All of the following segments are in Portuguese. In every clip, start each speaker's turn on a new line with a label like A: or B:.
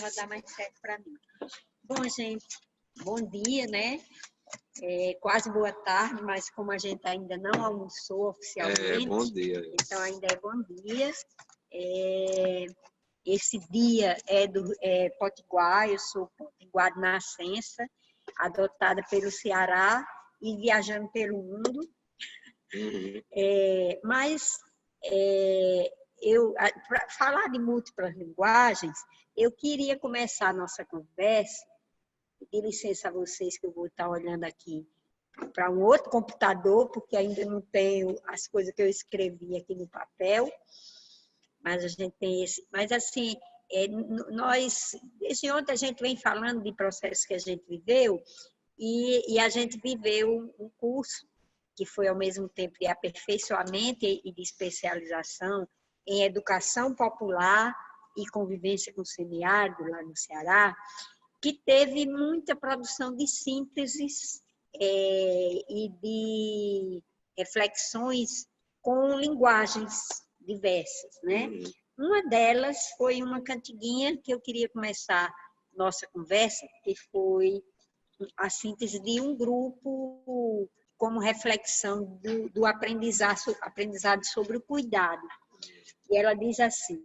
A: vai dar mais certo para mim. Bom, gente, bom dia, né? Quase boa tarde, mas como a gente ainda não almoçou oficialmente,
B: bom dia.
A: Então ainda é bom dia. Esse dia é do Potiguar, eu sou potiguar de nascença, adotada pelo Ceará e viajando pelo mundo. Mas para falar de múltiplas linguagens, eu queria começar a nossa conversa. De licença a vocês que eu vou estar olhando aqui para um outro computador, porque ainda não tenho as coisas que eu escrevi aqui no papel, mas a gente tem esse. Mas, assim, nós, desde ontem a gente vem falando de processos que a gente viveu, e a gente viveu um curso que foi, ao mesmo tempo, de aperfeiçoamento e de especialização em educação popular e convivência com o semiárido, lá no Ceará, que teve muita produção de sínteses e de reflexões com linguagens diversas, né? Uma delas foi uma cantiguinha que eu queria começar nossa conversa, que foi a síntese de um grupo como reflexão do aprendizado sobre o cuidado. E ela diz assim: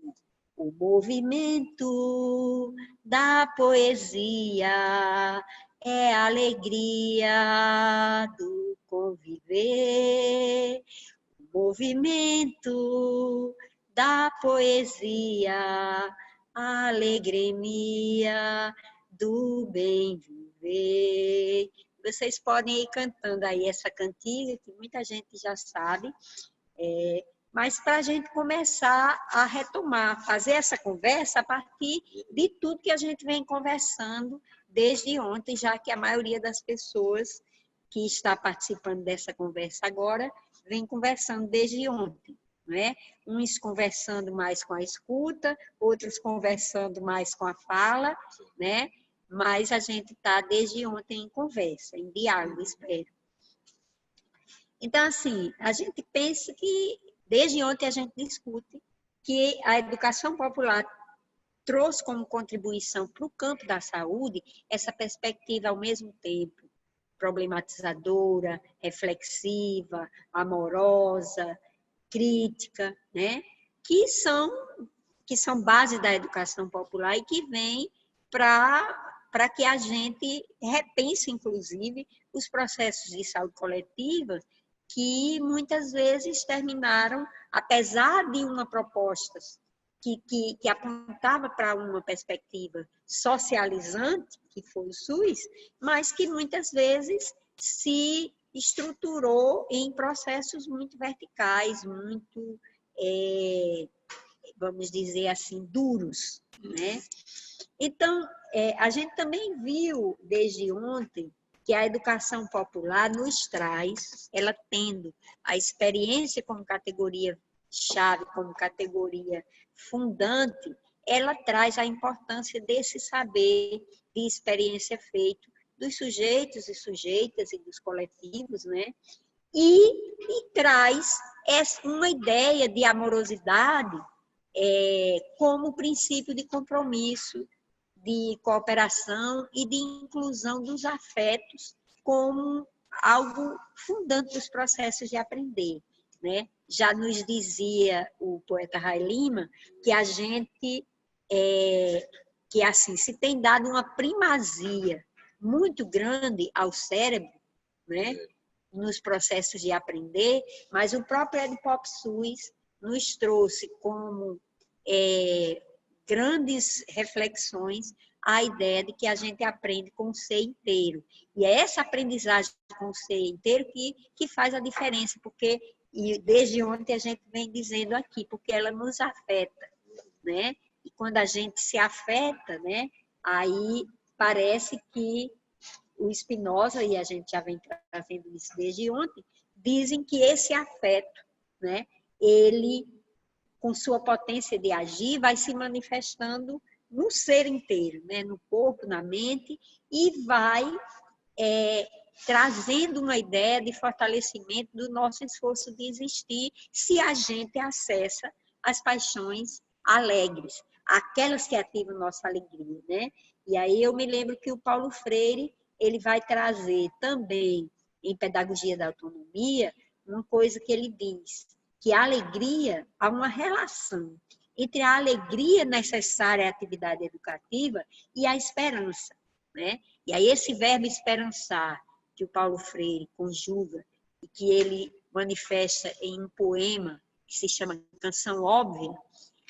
A: o movimento da poesia é a alegria do conviver. O movimento da poesia, a alegria do bem viver. Vocês podem ir cantando aí essa cantiga, que muita gente já sabe, mas para a gente começar a retomar, fazer essa conversa a partir de tudo que a gente vem conversando desde ontem, já que a maioria das pessoas que está participando dessa conversa agora vem conversando desde ontem, né? Uns conversando mais com a escuta, outros conversando mais com a fala, né? Mas a gente está desde ontem em conversa, em diálogo, espero. Então, assim, a gente pensa que desde ontem a gente discute que a educação popular trouxe como contribuição para o campo da saúde essa perspectiva ao mesmo tempo problematizadora, reflexiva, amorosa, crítica, né? que são base da educação popular e que vêm para que a gente repense, inclusive, os processos de saúde coletiva que muitas vezes terminaram, apesar de uma proposta que apontava para uma perspectiva socializante, que foi o SUS, mas que muitas vezes se estruturou em processos muito verticais, muito, vamos dizer assim, duros, né? Então, a gente também viu desde ontem que a educação popular nos traz, ela tendo a experiência como categoria-chave, como categoria fundante, ela traz a importância desse saber de experiência feito dos sujeitos e sujeitas e dos coletivos, né? E traz uma ideia de amorosidade como princípio de compromisso, de cooperação e de inclusão dos afetos como algo fundante dos processos de aprender, né? Já nos dizia o poeta Ray Lima que a gente, que assim, se tem dado uma primazia muito grande ao cérebro, né? Nos processos de aprender, mas o próprio EdPop SUS nos trouxe como grandes reflexões a ideia de que a gente aprende com o ser inteiro. E é essa aprendizagem com o ser inteiro que faz a diferença, porque, e desde ontem a gente vem dizendo aqui, porque ela nos afeta, né? E quando a gente se afeta, né, aí parece que o Spinoza, e a gente já vem trazendo isso desde ontem, dizem que esse afeto, né, ele, com sua potência de agir, vai se manifestando no ser inteiro, né? No corpo, na mente, e vai trazendo uma ideia de fortalecimento do nosso esforço de existir, se a gente acessa as paixões alegres. aquelas que ativam nossa alegria, né? E aí eu me lembro que o Paulo Freire, ele vai trazer também, em Pedagogia da Autonomia, uma coisa que ele diz, que a alegria, há uma relação entre a alegria necessária à atividade educativa e a esperança, né? E aí esse verbo esperançar, que o Paulo Freire conjuga, e que ele manifesta em um poema que se chama Canção Óbvia,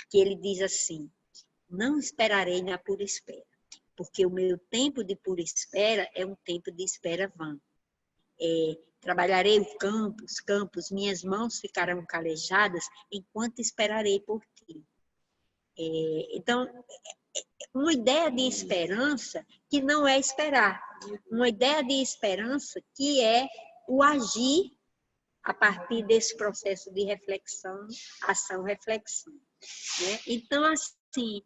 A: que ele diz assim: não esperarei na pura espera, porque o meu tempo de pura espera é um tempo de espera vã. Trabalharei os campos, minhas mãos ficarão calejadas enquanto esperarei por ti. Então, uma ideia de esperança que não é esperar, uma ideia de esperança que é o agir a partir desse processo de reflexão, ação-reflexão, né? Então, assim,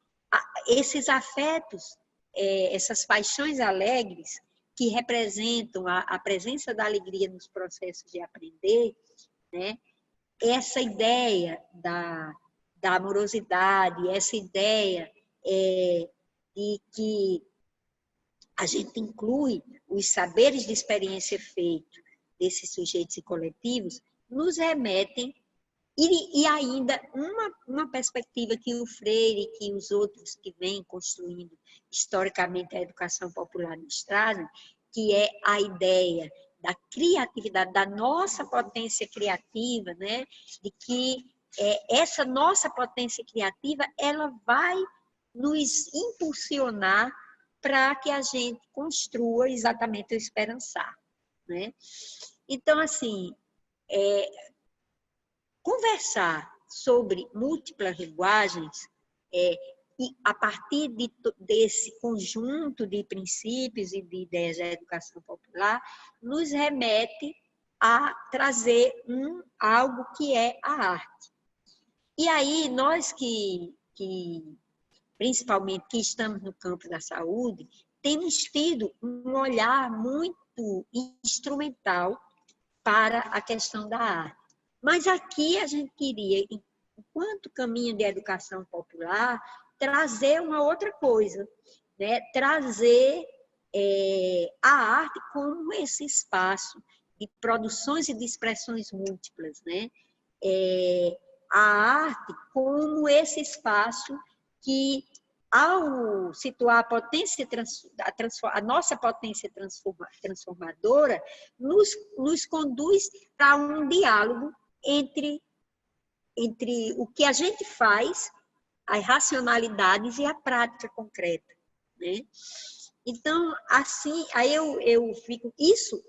A: esses afetos, essas paixões alegres que representam a presença da alegria nos processos de aprender, né? Essa ideia da amorosidade, essa ideia de que a gente inclui os saberes de experiência feito desses sujeitos e coletivos, nos remetem, e ainda uma perspectiva que o Freire e que os outros que vêm construindo historicamente a educação popular nos trazem, que é a ideia da criatividade, da nossa potência criativa, né? De que essa nossa potência criativa, ela vai nos impulsionar para que a gente construa exatamente o esperançar, né? Então, assim, conversar sobre múltiplas linguagens, e a partir desse conjunto de princípios e de ideias da educação popular, nos remete a trazer algo que é a arte. E aí, nós principalmente que estamos no campo da saúde, temos tido um olhar muito instrumental para a questão da arte. Mas aqui a gente queria, enquanto caminho de educação popular, trazer uma outra coisa, né? Trazer a arte como esse espaço de produções e de expressões múltiplas, né? A arte como esse espaço que, ao situar a nossa potência transformadora, nos conduz a um diálogo entre o que a gente faz, as racionalidades e a prática concreta, né? Então, assim, aí eu fico... Isso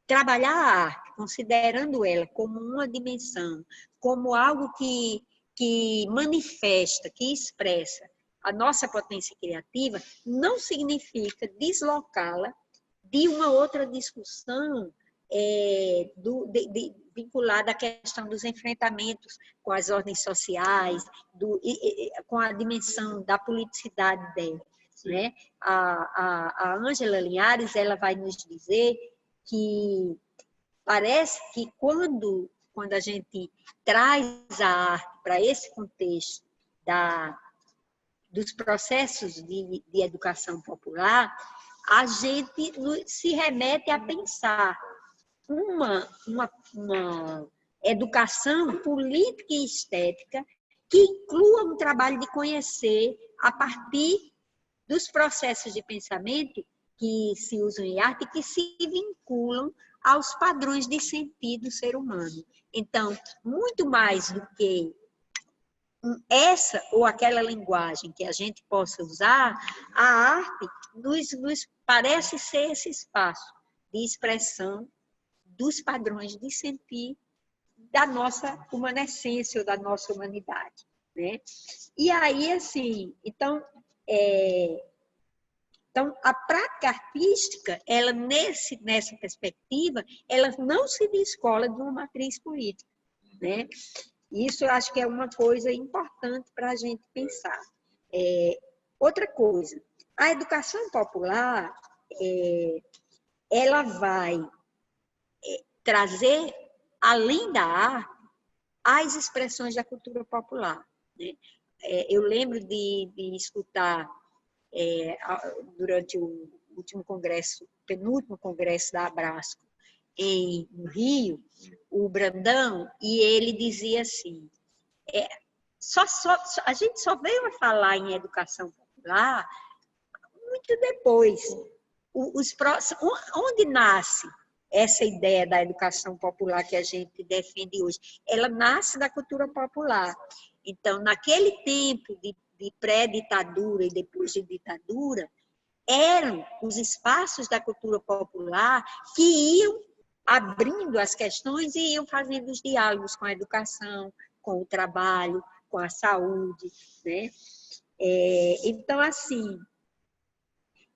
A: trabalhar a arte, considerando ela como uma dimensão, como algo que manifesta, que expressa a nossa potência criativa, não significa deslocá-la de uma outra discussão vinculada à questão dos enfrentamentos com as ordens sociais, com a dimensão da politicidade dela, né? A Ângela Linhares, ela vai nos dizer que parece que quando a gente traz a arte para esse contexto dos processos de educação popular, a gente se remete a pensar uma educação política e estética que inclua um trabalho de conhecer a partir dos processos de pensamento que se usam em arte e que se vinculam aos padrões de sentir do ser humano. Então, muito mais do que essa ou aquela linguagem que a gente possa usar, a arte nos parece ser esse espaço de expressão dos padrões de sentir da nossa humanescência ou da nossa humanidade, né? E aí, assim, então, a prática artística, ela nessa perspectiva, ela não se descola de uma matriz política, né? Isso eu acho que é uma coisa importante para a gente pensar. Outra coisa, a educação popular, ela vai trazer, além da arte, as expressões da cultura popular. né? Eu lembro de escutar, durante o último congresso, penúltimo congresso da Abrasco, no Rio, o Brandão, e ele dizia assim, a gente só veio a falar em educação popular muito depois. Onde nasce essa ideia da educação popular que a gente defende hoje? Ela nasce da cultura popular. Então, naquele tempo de pré-ditadura e depois de ditadura, eram os espaços da cultura popular que iam abrindo as questões e iam fazendo os diálogos com a educação, com o trabalho, com a saúde, né? Então, assim,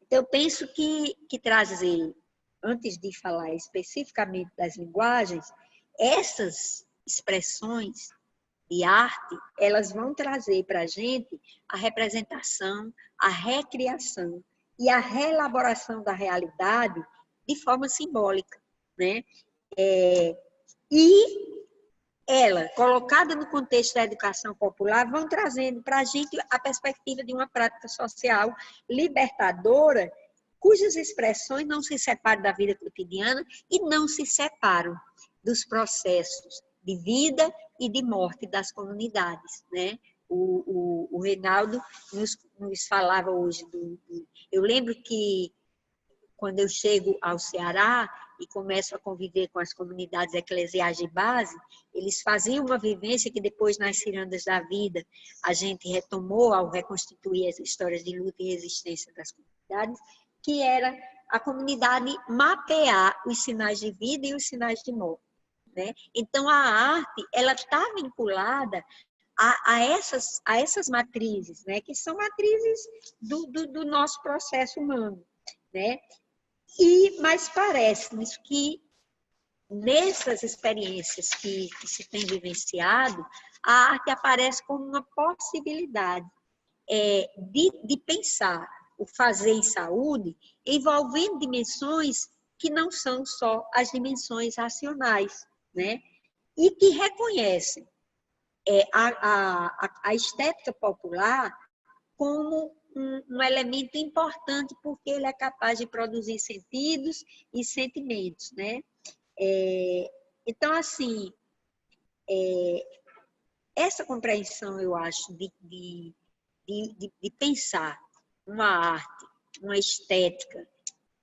A: eu penso que trazer, antes de falar especificamente das linguagens, essas expressões de arte, elas vão trazer para a gente a representação, a recriação e a reelaboração da realidade de forma simbólica, né? E ela, colocada no contexto da educação popular, vão trazendo para a gente a perspectiva de uma prática social libertadora, cujas expressões não se separam da vida cotidiana e não se separam dos processos de vida e de morte das comunidades, né? O Reinaldo nos falava hoje. Eu lembro que, quando eu chego ao Ceará e começo a conviver com as comunidades eclesiais de base, eles faziam uma vivência que depois, nas cirandas da vida, a gente retomou ao reconstituir as histórias de luta e resistência das comunidades, que era a comunidade mapear os sinais de vida e os sinais de morte, né? Então, a arte, ela está vinculada a essas matrizes, né? Que são matrizes do nosso processo humano, né? Mas parece-nos que, nessas experiências que se tem vivenciado, a arte aparece como uma possibilidade de pensar o fazer em saúde, envolvendo dimensões que não são só as dimensões racionais, né? E que reconhecem a estética popular como um elemento importante, porque ele é capaz de produzir sentidos e sentimentos, né? Então, assim, essa compreensão, eu acho, de pensar uma arte, uma estética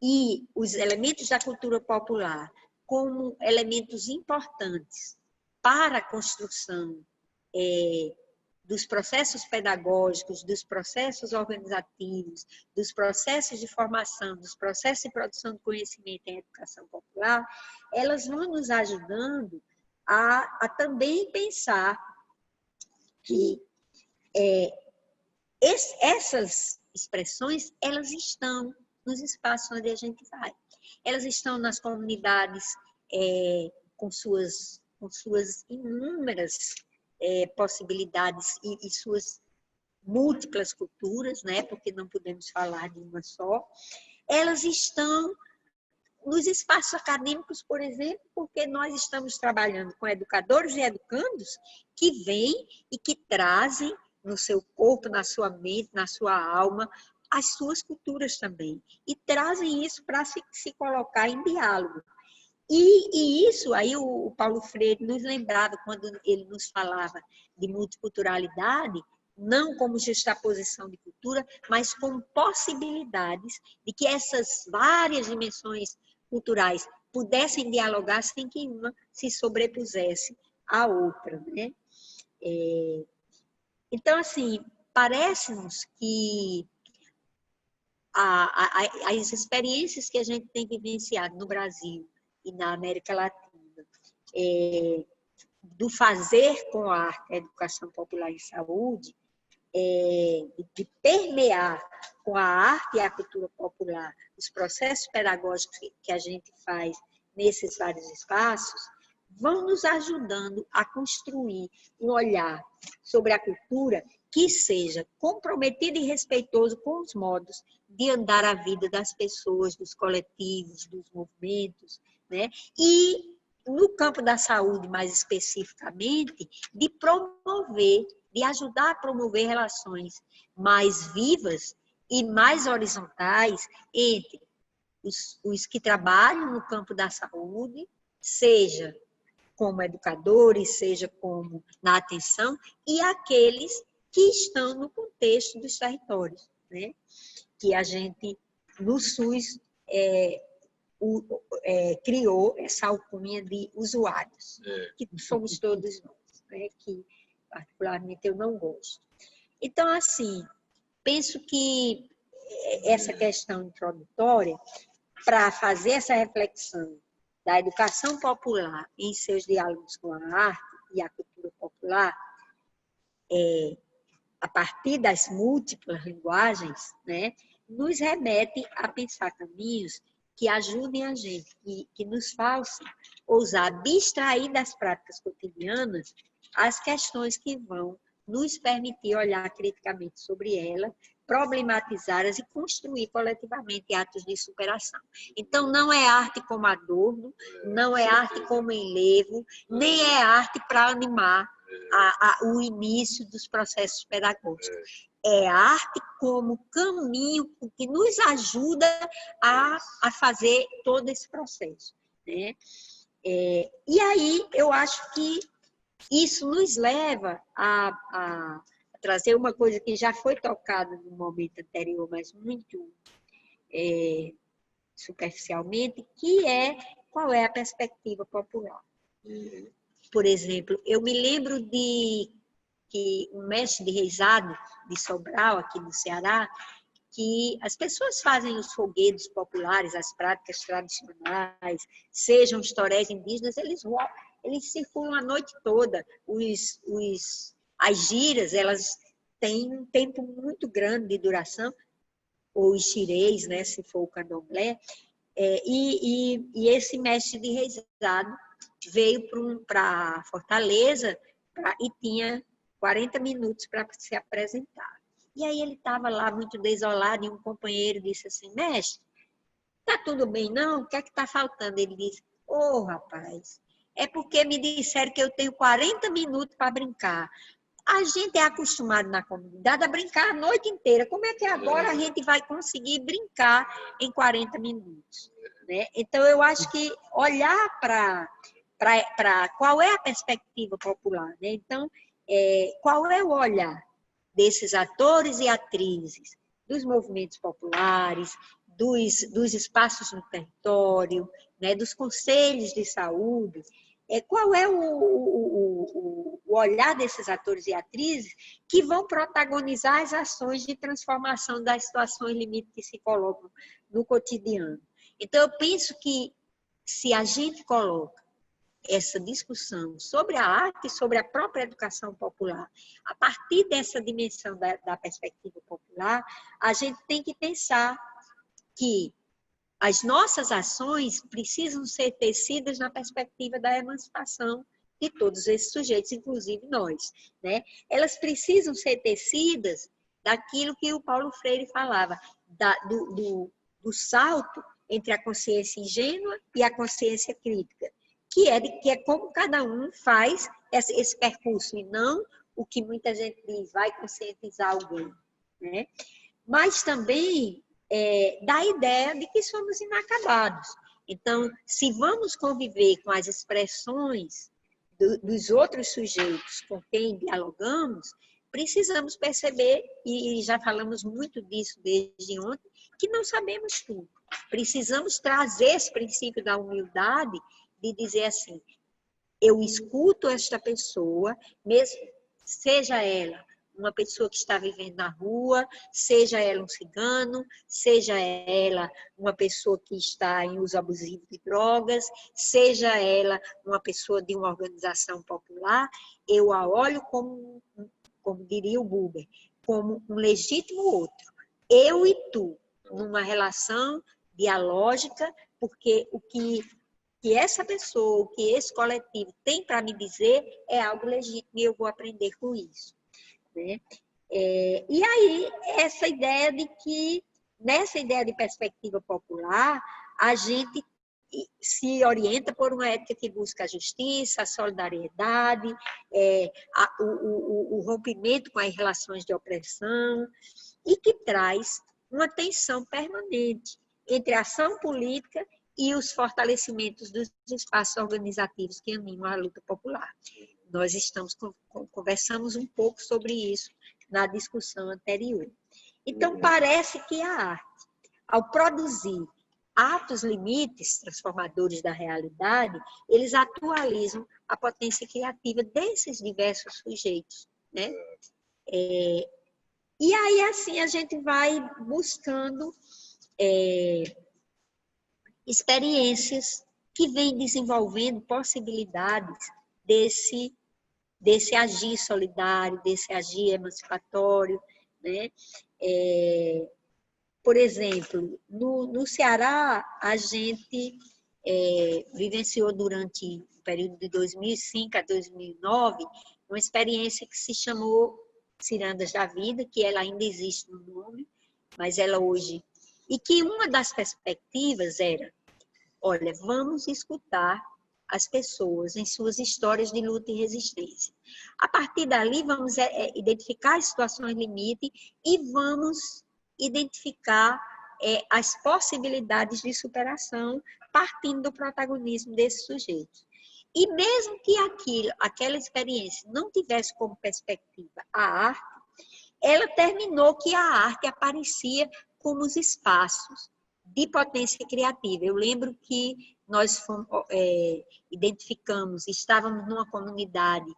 A: e os elementos da cultura popular como elementos importantes para a construção dos processos pedagógicos, dos processos organizativos, dos processos de formação, dos processos de produção de conhecimento em educação popular, elas vão nos ajudando a também pensar que essas expressões, elas estão nos espaços onde a gente vai. Elas estão nas comunidades com suas inúmeras possibilidades e suas múltiplas culturas, né? Porque não podemos falar de uma só. Elas estão nos espaços acadêmicos, por exemplo, porque nós estamos trabalhando com educadores e educandos que vêm e que trazem no seu corpo, na sua mente, na sua alma, as suas culturas também. E trazem isso para se colocar em diálogo. E isso, aí o Paulo Freire nos lembrava, quando ele nos falava de multiculturalidade, não como justaposição de cultura, mas como possibilidades de que essas várias dimensões culturais pudessem dialogar sem que uma se sobrepusesse à outra, né? Então, assim, parece-nos que as experiências que a gente tem vivenciado no Brasil e na América Latina, do fazer com a arte, a educação popular em saúde, de permear com a arte e a cultura popular os processos pedagógicos que a gente faz nesses vários espaços, vão nos ajudando a construir um olhar sobre a cultura que seja comprometido e respeitoso com os modos de andar a vida das pessoas, dos coletivos, dos movimentos, né? E, no campo da saúde, mais especificamente, de promover de ajudar a promover relações mais vivas e mais horizontais entre os que trabalham no campo da saúde, seja como educadores, seja como na atenção, e aqueles que estão no contexto dos territórios, né? Que a gente, no SUS, criou essa alcunha de usuários, que somos todos nós, né? Que particularmente eu não gosto. Então, assim, penso que essa questão introdutória, para fazer essa reflexão da educação popular em seus diálogos com a arte e a cultura popular, a partir das múltiplas linguagens, né, nos remete a pensar caminhos que ajudem a gente, que nos façam ousar abstrair das práticas cotidianas as questões que vão nos permitir olhar criticamente sobre ela, problematizá-las e construir coletivamente atos de superação. Então, não é arte como adorno, não é arte como enlevo, nem é arte para animar o início dos processos pedagógicos. É arte como caminho que nos ajuda a fazer todo esse processo, né? E aí, eu acho que isso nos leva a trazer uma coisa que já foi tocada no momento anterior, mas muito superficialmente, que é qual é a perspectiva popular. Por exemplo, eu me lembro de que um mestre de reisado de Sobral, aqui no Ceará, que as pessoas fazem os foguedos populares, as práticas tradicionais, sejam os torés indígenas, eles circulam a noite toda. As giras, elas têm um tempo muito grande de duração, ou os xirês, né, se for o candomblé, e esse mestre de reisado veio para Fortaleza e tinha 40 minutos para se apresentar. E aí ele estava lá muito desolado e um companheiro disse assim, mestre, tá tudo bem não? O que é que está faltando? Ele disse, rapaz, é porque me disseram que eu tenho 40 minutos para brincar. A gente é acostumado na comunidade a brincar a noite inteira. Como é que agora a gente vai conseguir brincar em 40 minutos? Né? Então, eu acho que olhar para qual é a perspectiva popular. Né? Então, qual é o olhar desses atores e atrizes, dos movimentos populares, dos espaços no território, né, dos conselhos de saúde, qual é o olhar desses atores e atrizes que vão protagonizar as ações de transformação das situações limite que se colocam no cotidiano. Então, eu penso que se a gente coloca essa discussão sobre a arte e sobre a própria educação popular, a partir dessa dimensão da perspectiva popular, a gente tem que pensar que as nossas ações precisam ser tecidas na perspectiva da emancipação de todos esses sujeitos, inclusive nós, né? Elas precisam ser tecidas daquilo que o Paulo Freire falava, do salto entre a consciência ingênua e a consciência crítica, que é como cada um faz esse percurso, e não o que muita gente diz, vai conscientizar alguém, né? Mas também da ideia de que somos inacabados. Então, se vamos conviver com as expressões dos outros sujeitos com quem dialogamos, precisamos perceber, e já falamos muito disso desde ontem, que não sabemos tudo. Precisamos trazer esse princípio da humildade, de dizer assim, eu escuto esta pessoa, mesmo seja ela uma pessoa que está vivendo na rua, seja ela um cigano, seja ela uma pessoa que está em uso abusivo de drogas, seja ela uma pessoa de uma organização popular, eu a olho como diria o Buber, como um legítimo outro. Eu e tu, numa relação dialógica, porque o que essa pessoa, o que esse coletivo tem para me dizer é algo legítimo e eu vou aprender com isso. Né? E aí, essa ideia de que, nessa ideia de perspectiva popular, a gente se orienta por uma ética que busca a justiça, a solidariedade, o rompimento com as relações de opressão e que traz uma tensão permanente entre a ação política e os fortalecimentos dos espaços organizativos que animam a luta popular. Nós conversamos um pouco sobre isso na discussão anterior. Então, parece que a arte, ao produzir atos limites transformadores da realidade, eles atualizam a potência criativa desses diversos sujeitos, né? E aí, assim, a gente vai buscando experiências que vêm desenvolvendo possibilidades desse agir solidário, desse agir emancipatório, né? Por exemplo, no Ceará, a gente vivenciou durante o período de 2005 a 2009 uma experiência que se chamou Cirandas da Vida, que ela ainda existe no nome, mas ela hoje... E que uma das perspectivas era, olha, vamos escutar as pessoas em suas histórias de luta e resistência. A partir dali, vamos identificar as situações limite e vamos identificar as possibilidades de superação partindo do protagonismo desses sujeitos. E mesmo que aquela experiência não tivesse como perspectiva a arte, ela terminou que a arte aparecia como os espaços de potência criativa. Eu lembro que nós estávamos numa comunidade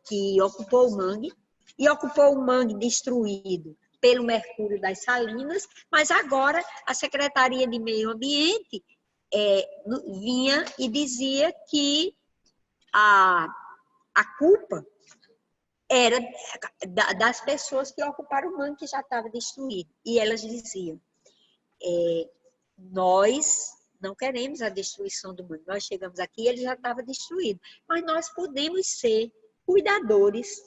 A: que ocupou o mangue, e ocupou o mangue destruído pelo mercúrio das salinas, mas agora a Secretaria de Meio Ambiente vinha e dizia que a culpa era das pessoas que ocuparam o mangue que já estava destruído. E elas diziam, nós não queremos a destruição do mangue, nós chegamos aqui e ele já estava destruído, mas nós podemos ser cuidadores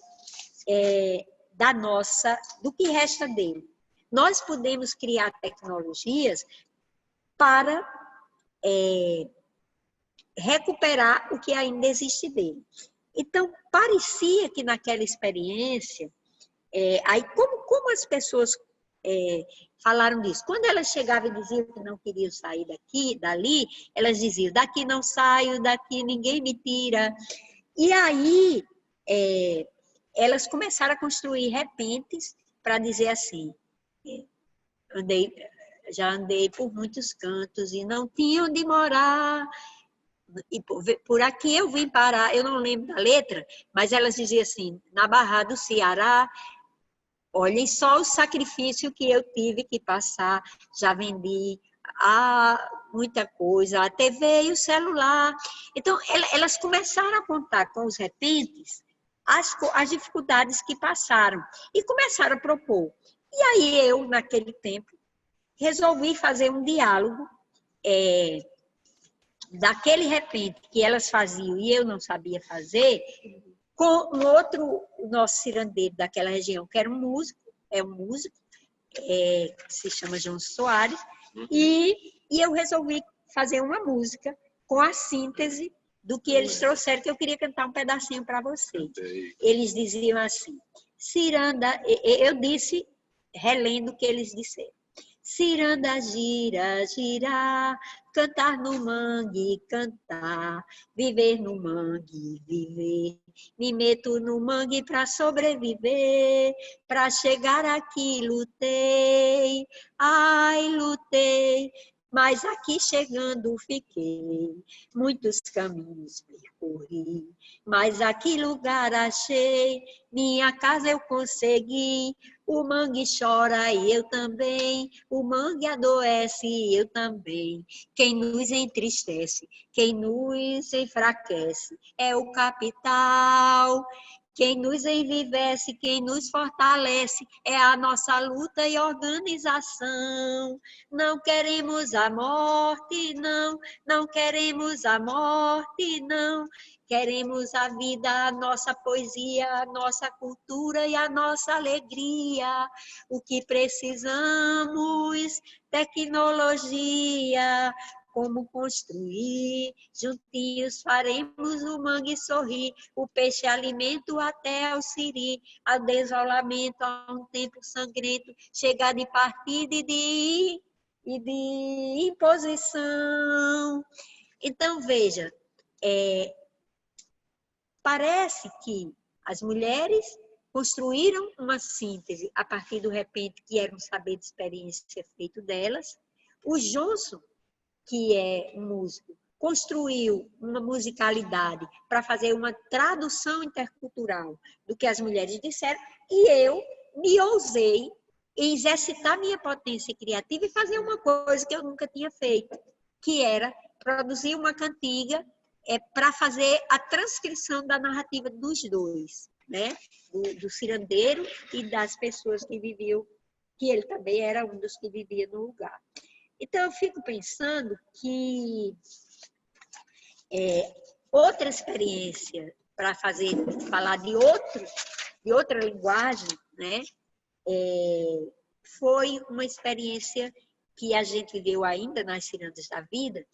A: do que resta dele. Nós podemos criar tecnologias para recuperar o que ainda existe dele. Então, parecia que naquela experiência, aí como as pessoas falaram disso? Quando elas chegavam e diziam que não queriam sair dali, elas diziam, daqui não saio, daqui ninguém me tira. E aí, elas começaram a construir repentes para dizer assim, já andei por muitos cantos e não tinha onde morar, e por aqui eu vim parar, eu não lembro da letra, mas elas diziam assim, na Barra do Ceará, olhem só o sacrifício que eu tive que passar, já vendi muita coisa, a TV e o celular. Então, elas começaram a contar com os repentes as dificuldades que passaram e começaram a propor. E aí eu, naquele tempo, resolvi fazer um diálogo daquele repente que elas faziam e eu não sabia fazer, com o nosso cirandeiro daquela região, que era um músico, que se chama João Soares, e eu resolvi fazer uma música com a síntese do que eles trouxeram, que eu queria cantar um pedacinho para vocês. Eles diziam assim, ciranda, eu disse, relendo o que eles disseram. Ciranda gira, girar, cantar no mangue, cantar, viver no mangue, viver. Me meto no mangue para sobreviver, para chegar aqui lutei, ai lutei, mas aqui chegando fiquei, muitos caminhos percorri, mas aqui lugar achei, minha casa eu consegui, o mangue chora e eu também, o mangue adoece e eu também. Quem nos entristece, quem nos enfraquece é o capital. Quem nos envivece, quem nos fortalece é a nossa luta e organização. Não queremos a morte, não, não queremos a morte, não. Queremos a vida, a nossa poesia, a nossa cultura e a nossa alegria. O que precisamos, tecnologia, como construir. Juntinhos faremos o mangue sorrir, o peixe alimento até ao siri, ao desolamento, a um tempo sangrento, chegar de partida e de imposição. Então, veja, parece que as mulheres construíram uma síntese a partir do repente, que era um saber de experiência feito delas. O Johnson, que é um músico, construiu uma musicalidade para fazer uma tradução intercultural do que as mulheres disseram, e eu me ousei em exercitar minha potência criativa e fazer uma coisa que eu nunca tinha feito, que era produzir uma cantiga para fazer a transcrição da narrativa dos dois, né? Do cirandeiro e das pessoas que viviam, que ele também era um dos que vivia no lugar. Então, eu fico pensando que outra experiência para falar de outra linguagem, né? Foi uma experiência que a gente viveu ainda nas Cirandas da Vida,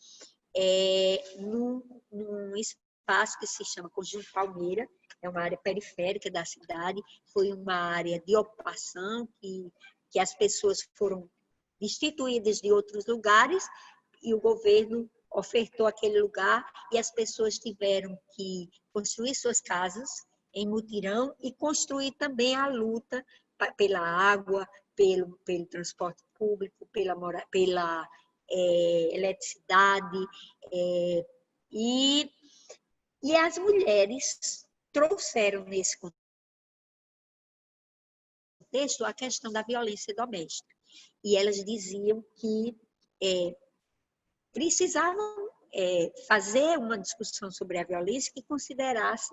A: num espaço que se chama Conjunto Palmeira, é uma área periférica da cidade, foi uma área de ocupação que as pessoas foram destituídas de outros lugares e o governo ofertou aquele lugar e as pessoas tiveram que construir suas casas em mutirão e construir também a luta pela água, pelo transporte público, pela eletricidade, e as mulheres trouxeram nesse contexto a questão da violência doméstica. E elas diziam que precisavam fazer uma discussão sobre a violência que considerasse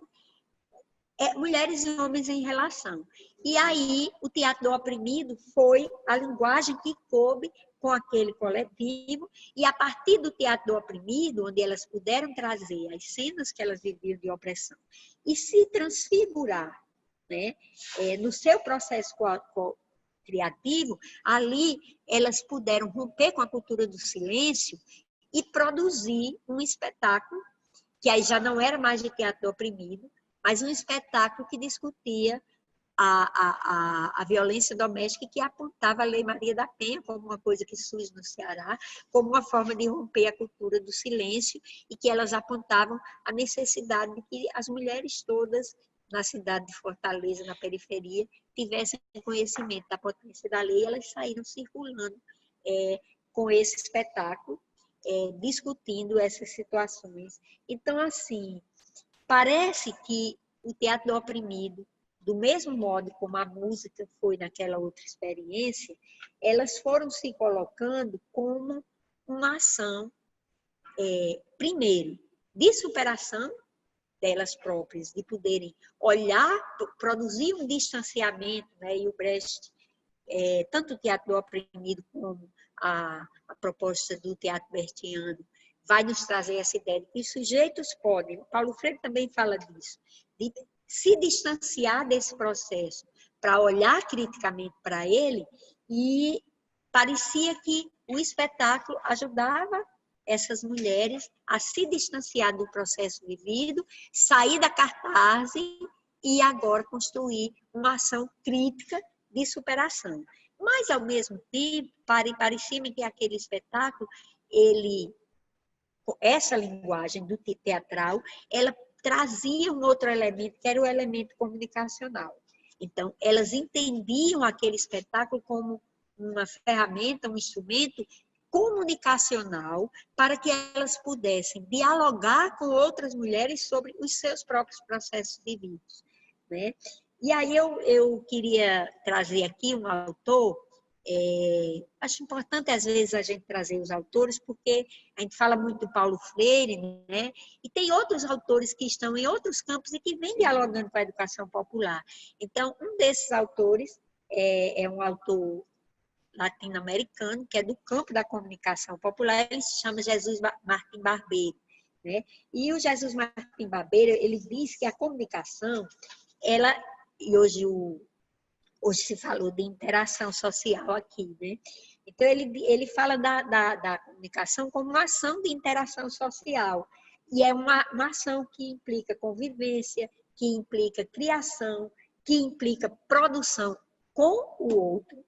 A: mulheres e homens em relação. E aí, o teatro do oprimido foi a linguagem que coube com aquele coletivo, e a partir do teatro do oprimido, onde elas puderam trazer as cenas que elas viviam de opressão e se transfigurar, né, no seu processo criativo, ali elas puderam romper com a cultura do silêncio e produzir um espetáculo, que aí já não era mais de teatro do oprimido, mas um espetáculo que discutia a violência doméstica e que apontava a Lei Maria da Penha como uma coisa que surge no Ceará, como uma forma de romper a cultura do silêncio, e que elas apontavam a necessidade de que as mulheres todas na cidade de Fortaleza, na periferia, tivessem conhecimento da potência da lei. Elas saíram circulando com esse espetáculo, discutindo essas situações. Então, assim, parece que o teatro do oprimido, do mesmo modo como a música foi naquela outra experiência, elas foram se colocando como uma ação, primeiro, de superação delas próprias, de poderem olhar, produzir um distanciamento, né? E o Brecht, tanto o teatro do oprimido como a proposta do teatro brechtiano, vai nos trazer essa ideia de que os sujeitos podem, o Paulo Freire também fala disso, de se distanciar desse processo para olhar criticamente para ele, e parecia que o espetáculo ajudava essas mulheres a se distanciar do processo vivido, sair da catarse e agora construir uma ação crítica de superação. Mas, ao mesmo tempo, parecia-me que aquele espetáculo, essa linguagem do teatral, ela trazia um outro elemento, que era o elemento comunicacional. Então, elas entendiam aquele espetáculo como uma ferramenta, um instrumento comunicacional para que elas pudessem dialogar com outras mulheres sobre os seus próprios processos vividos, né? E aí eu queria trazer aqui um autor. Acho importante, às vezes, a gente trazer os autores, porque a gente fala muito do Paulo Freire, né? E tem outros autores que estão em outros campos e que vêm dialogando com a educação popular. Então, um desses autores é um autor latino-americano, que é do campo da comunicação popular, ele se chama Jesus Martim Barbeiro, né? E o Jesus Martim Barbeiro, ele diz que a comunicação, e hoje se falou de interação social aqui, né? Então, ele fala da comunicação como uma ação de interação social. E é uma ação que implica convivência, que implica criação, que implica produção com o outro,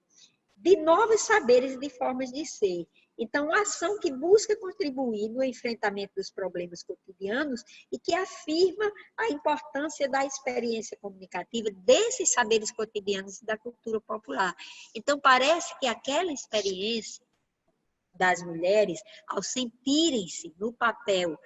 A: de novos saberes e de formas de ser. Então, uma ação que busca contribuir no enfrentamento dos problemas cotidianos e que afirma a importância da experiência comunicativa desses saberes cotidianos da cultura popular. Então, parece que aquela experiência das mulheres, ao sentirem-se no papel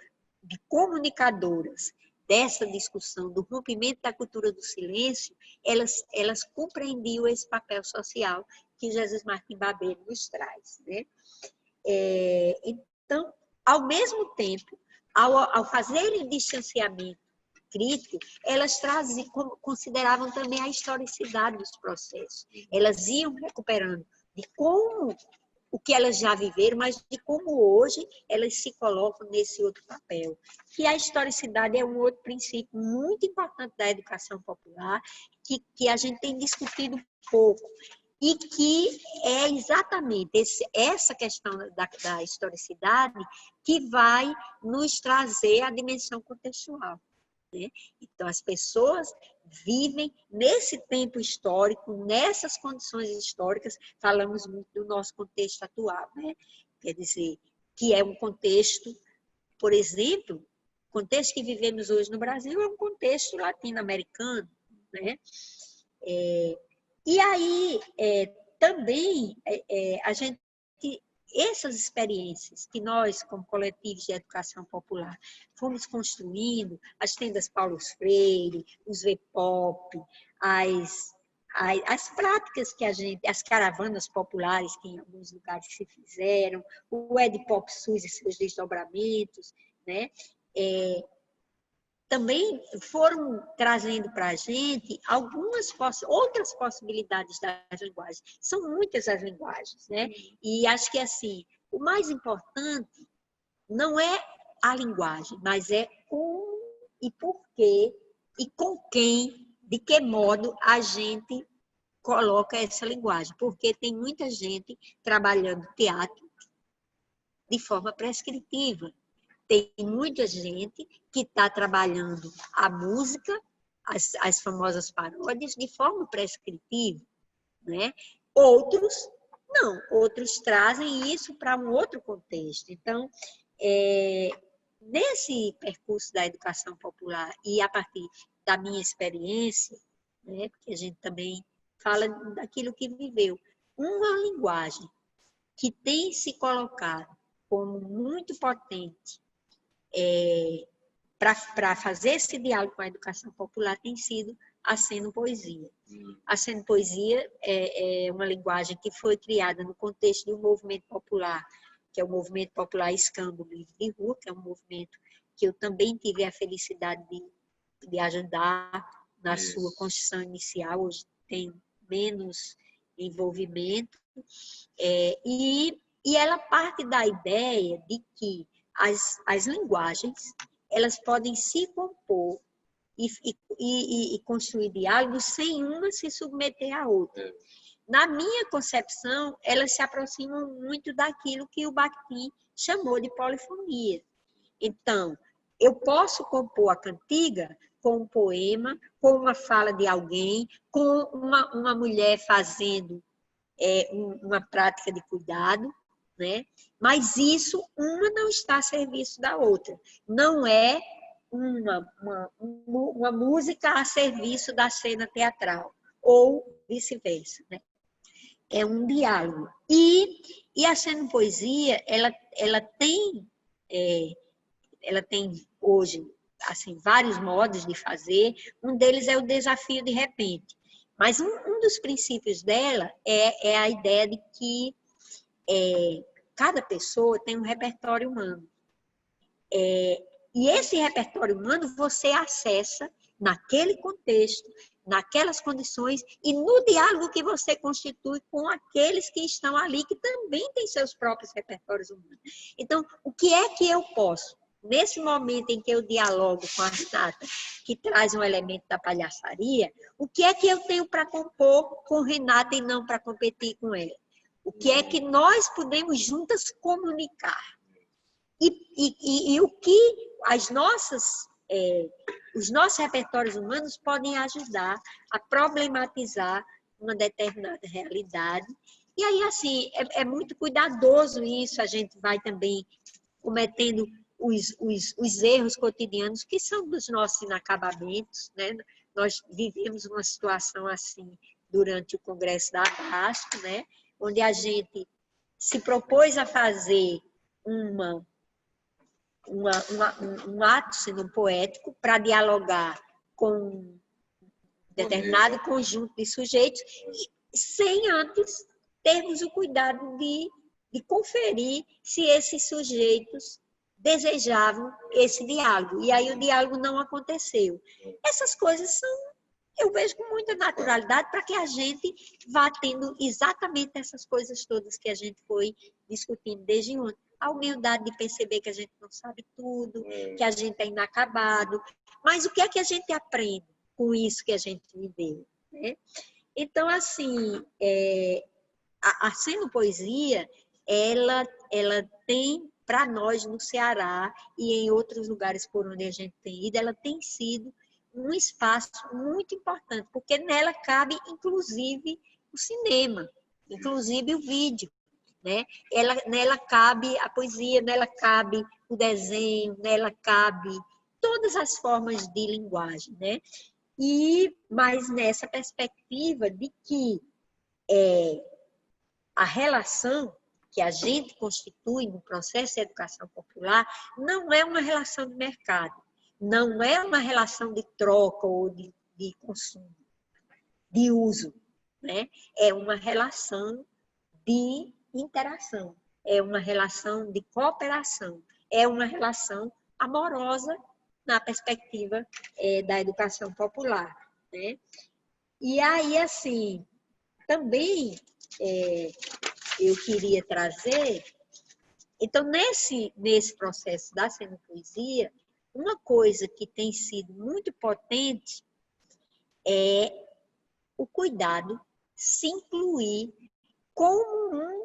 A: de comunicadoras dessa discussão, do rompimento da cultura do silêncio, elas compreendiam esse papel social que Jesus Martim Babel nos traz, né? Então, ao mesmo tempo, ao fazerem distanciamento crítico, elas consideravam também a historicidade dos processos. Elas iam recuperando de como o que elas já viveram, mas de como hoje elas se colocam nesse outro papel. E a historicidade é um outro princípio muito importante da educação popular, que a gente tem discutido pouco, e que é exatamente essa questão da historicidade que vai nos trazer a dimensão contextual, né? Então, as pessoas vivem nesse tempo histórico, nessas condições históricas, falamos muito do nosso contexto atual, né? Quer dizer, que é um contexto, por exemplo, o contexto que vivemos hoje no Brasil é um contexto latino-americano, né? E aí, também, a gente, essas experiências que nós, como coletivos de educação popular, fomos construindo, as tendas Paulo Freire, os V-Pop, as práticas que as caravanas populares que em alguns lugares se fizeram, o Ed Pop SUS e seus desdobramentos, né? Também foram trazendo para a gente outras possibilidades das linguagens. São muitas as linguagens, né? E acho que, assim, o mais importante não é a linguagem, mas é como e por quê e com quem, de que modo a gente coloca essa linguagem. Porque tem muita gente trabalhando teatro de forma prescritiva. Tem muita gente que está trabalhando a música, as famosas paródias, de forma prescritiva, né? Outros não, outros trazem isso para um outro contexto. Então, nesse percurso da educação popular e a partir da minha experiência, né, porque a gente também fala daquilo que viveu, uma linguagem que tem se colocado como muito potente para fazer esse diálogo com a educação popular tem sido a seno-poesia. A seno-poesia é uma linguagem que foi criada no contexto de um movimento popular, que é o Movimento Popular Escambo Livre de Rua, que é um movimento que eu também tive a felicidade de ajudar na sua construção inicial, hoje tem menos envolvimento, e ela parte da ideia de que as linguagens elas podem se compor e construir diálogos sem uma se submeter à outra. Na minha concepção, elas se aproximam muito daquilo que o Bakhtin chamou de polifonia. Então, eu posso compor a cantiga com um poema, com uma fala de alguém, com uma mulher fazendo uma prática de cuidado, né? Mas isso, uma não está a serviço da outra. Não é uma música a serviço da cena teatral, ou vice-versa, né? É um diálogo. E a seno-poesia, ela tem hoje assim, vários modos de fazer. Um deles é o desafio de repente. Mas um dos princípios dela é a ideia de que cada pessoa tem um repertório humano. E esse repertório humano você acessa naquele contexto, naquelas condições e no diálogo que você constitui com aqueles que estão ali, que também têm seus próprios repertórios humanos. Então, o que é que eu posso, nesse momento em que eu dialogo com a Renata, que traz um elemento da palhaçaria, o que é que eu tenho para compor com Renata e não para competir com ela? O que é que nós podemos juntas comunicar? E o que os nossos repertórios humanos podem ajudar a problematizar uma determinada realidade. E aí, assim, é muito cuidadoso isso, a gente vai também cometendo os erros cotidianos que são dos nossos inacabamentos, né? Nós vivemos uma situação assim durante o Congresso da ABASCO, né? Onde a gente se propôs a fazer um ato sendo poético para dialogar com um determinado conjunto de sujeitos, sem antes termos o cuidado de conferir se esses sujeitos desejavam esse diálogo. E aí o diálogo não aconteceu. Essas coisas eu vejo com muita naturalidade para que a gente vá tendo exatamente essas coisas todas que a gente foi discutindo desde ontem. A humildade de perceber que a gente não sabe tudo, que a gente é inacabado. Mas o que é que a gente aprende com isso que a gente viveu? Né? Então, assim, a Sendo Poesia, ela tem, para nós no Ceará e em outros lugares por onde a gente tem ido, ela tem sido um espaço muito importante, porque nela cabe, inclusive, o cinema, inclusive o vídeo, né? Nela cabe a poesia, nela cabe o desenho, nela cabe todas as formas de linguagem, né? Mas nessa perspectiva de que a relação que a gente constitui no processo de educação popular não é uma relação de mercado, não é uma relação de troca ou de consumo, de uso, né? É uma relação de interação, é uma relação de cooperação, é uma relação amorosa na perspectiva da educação popular, né? E aí, assim, também eu queria trazer, então, nesse processo da Sendo Poesia, uma coisa que tem sido muito potente é o cuidado se incluir como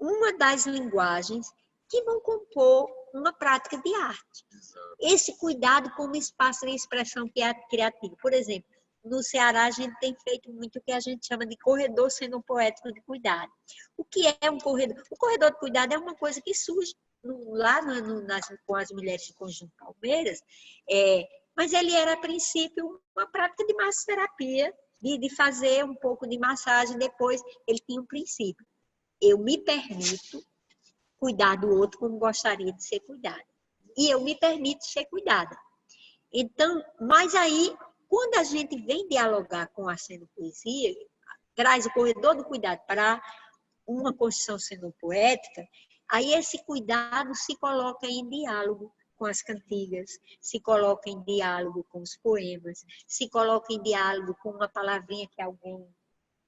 A: uma das linguagens que vão compor uma prática de arte. Esse cuidado como espaço de expressão criativa. Por exemplo, no Ceará a gente tem feito muito o que a gente chama de corredor sendo poético de cuidado. O que é um corredor? O corredor de cuidado é uma coisa que surge lá com as mulheres do Conjunto Palmeiras, mas ele era, a princípio, uma prática de massoterapia, de fazer um pouco de massagem, depois ele tinha um princípio. Eu me permito cuidar do outro como gostaria de ser cuidada. E eu me permito ser cuidada. Então, mas aí, quando a gente vem dialogar com a Sendo Poesia, traz o corredor do cuidado para uma construção sendo poética, aí esse cuidado se coloca em diálogo com as cantigas, se coloca em diálogo com os poemas, se coloca em diálogo com uma palavrinha que alguém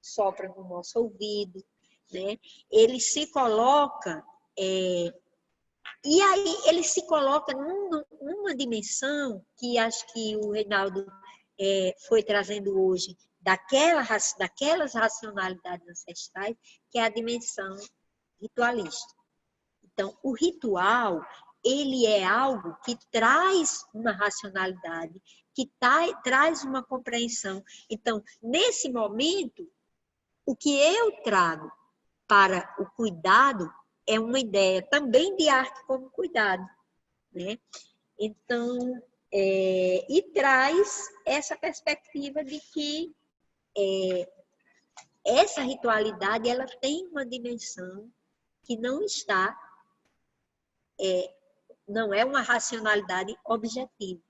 A: sopra no nosso ouvido, né? Ele se coloca, e aí ele se coloca numa dimensão que acho que o Reinaldo foi trazendo hoje, daquelas racionalidades ancestrais, que é a dimensão ritualista. Então, o ritual, ele é algo que traz uma racionalidade, que traz uma compreensão. Então, nesse momento, o que eu trago para o cuidado é uma ideia também de arte como cuidado, né? Então, e traz essa perspectiva de que essa ritualidade ela tem uma dimensão que não é uma racionalidade objetiva.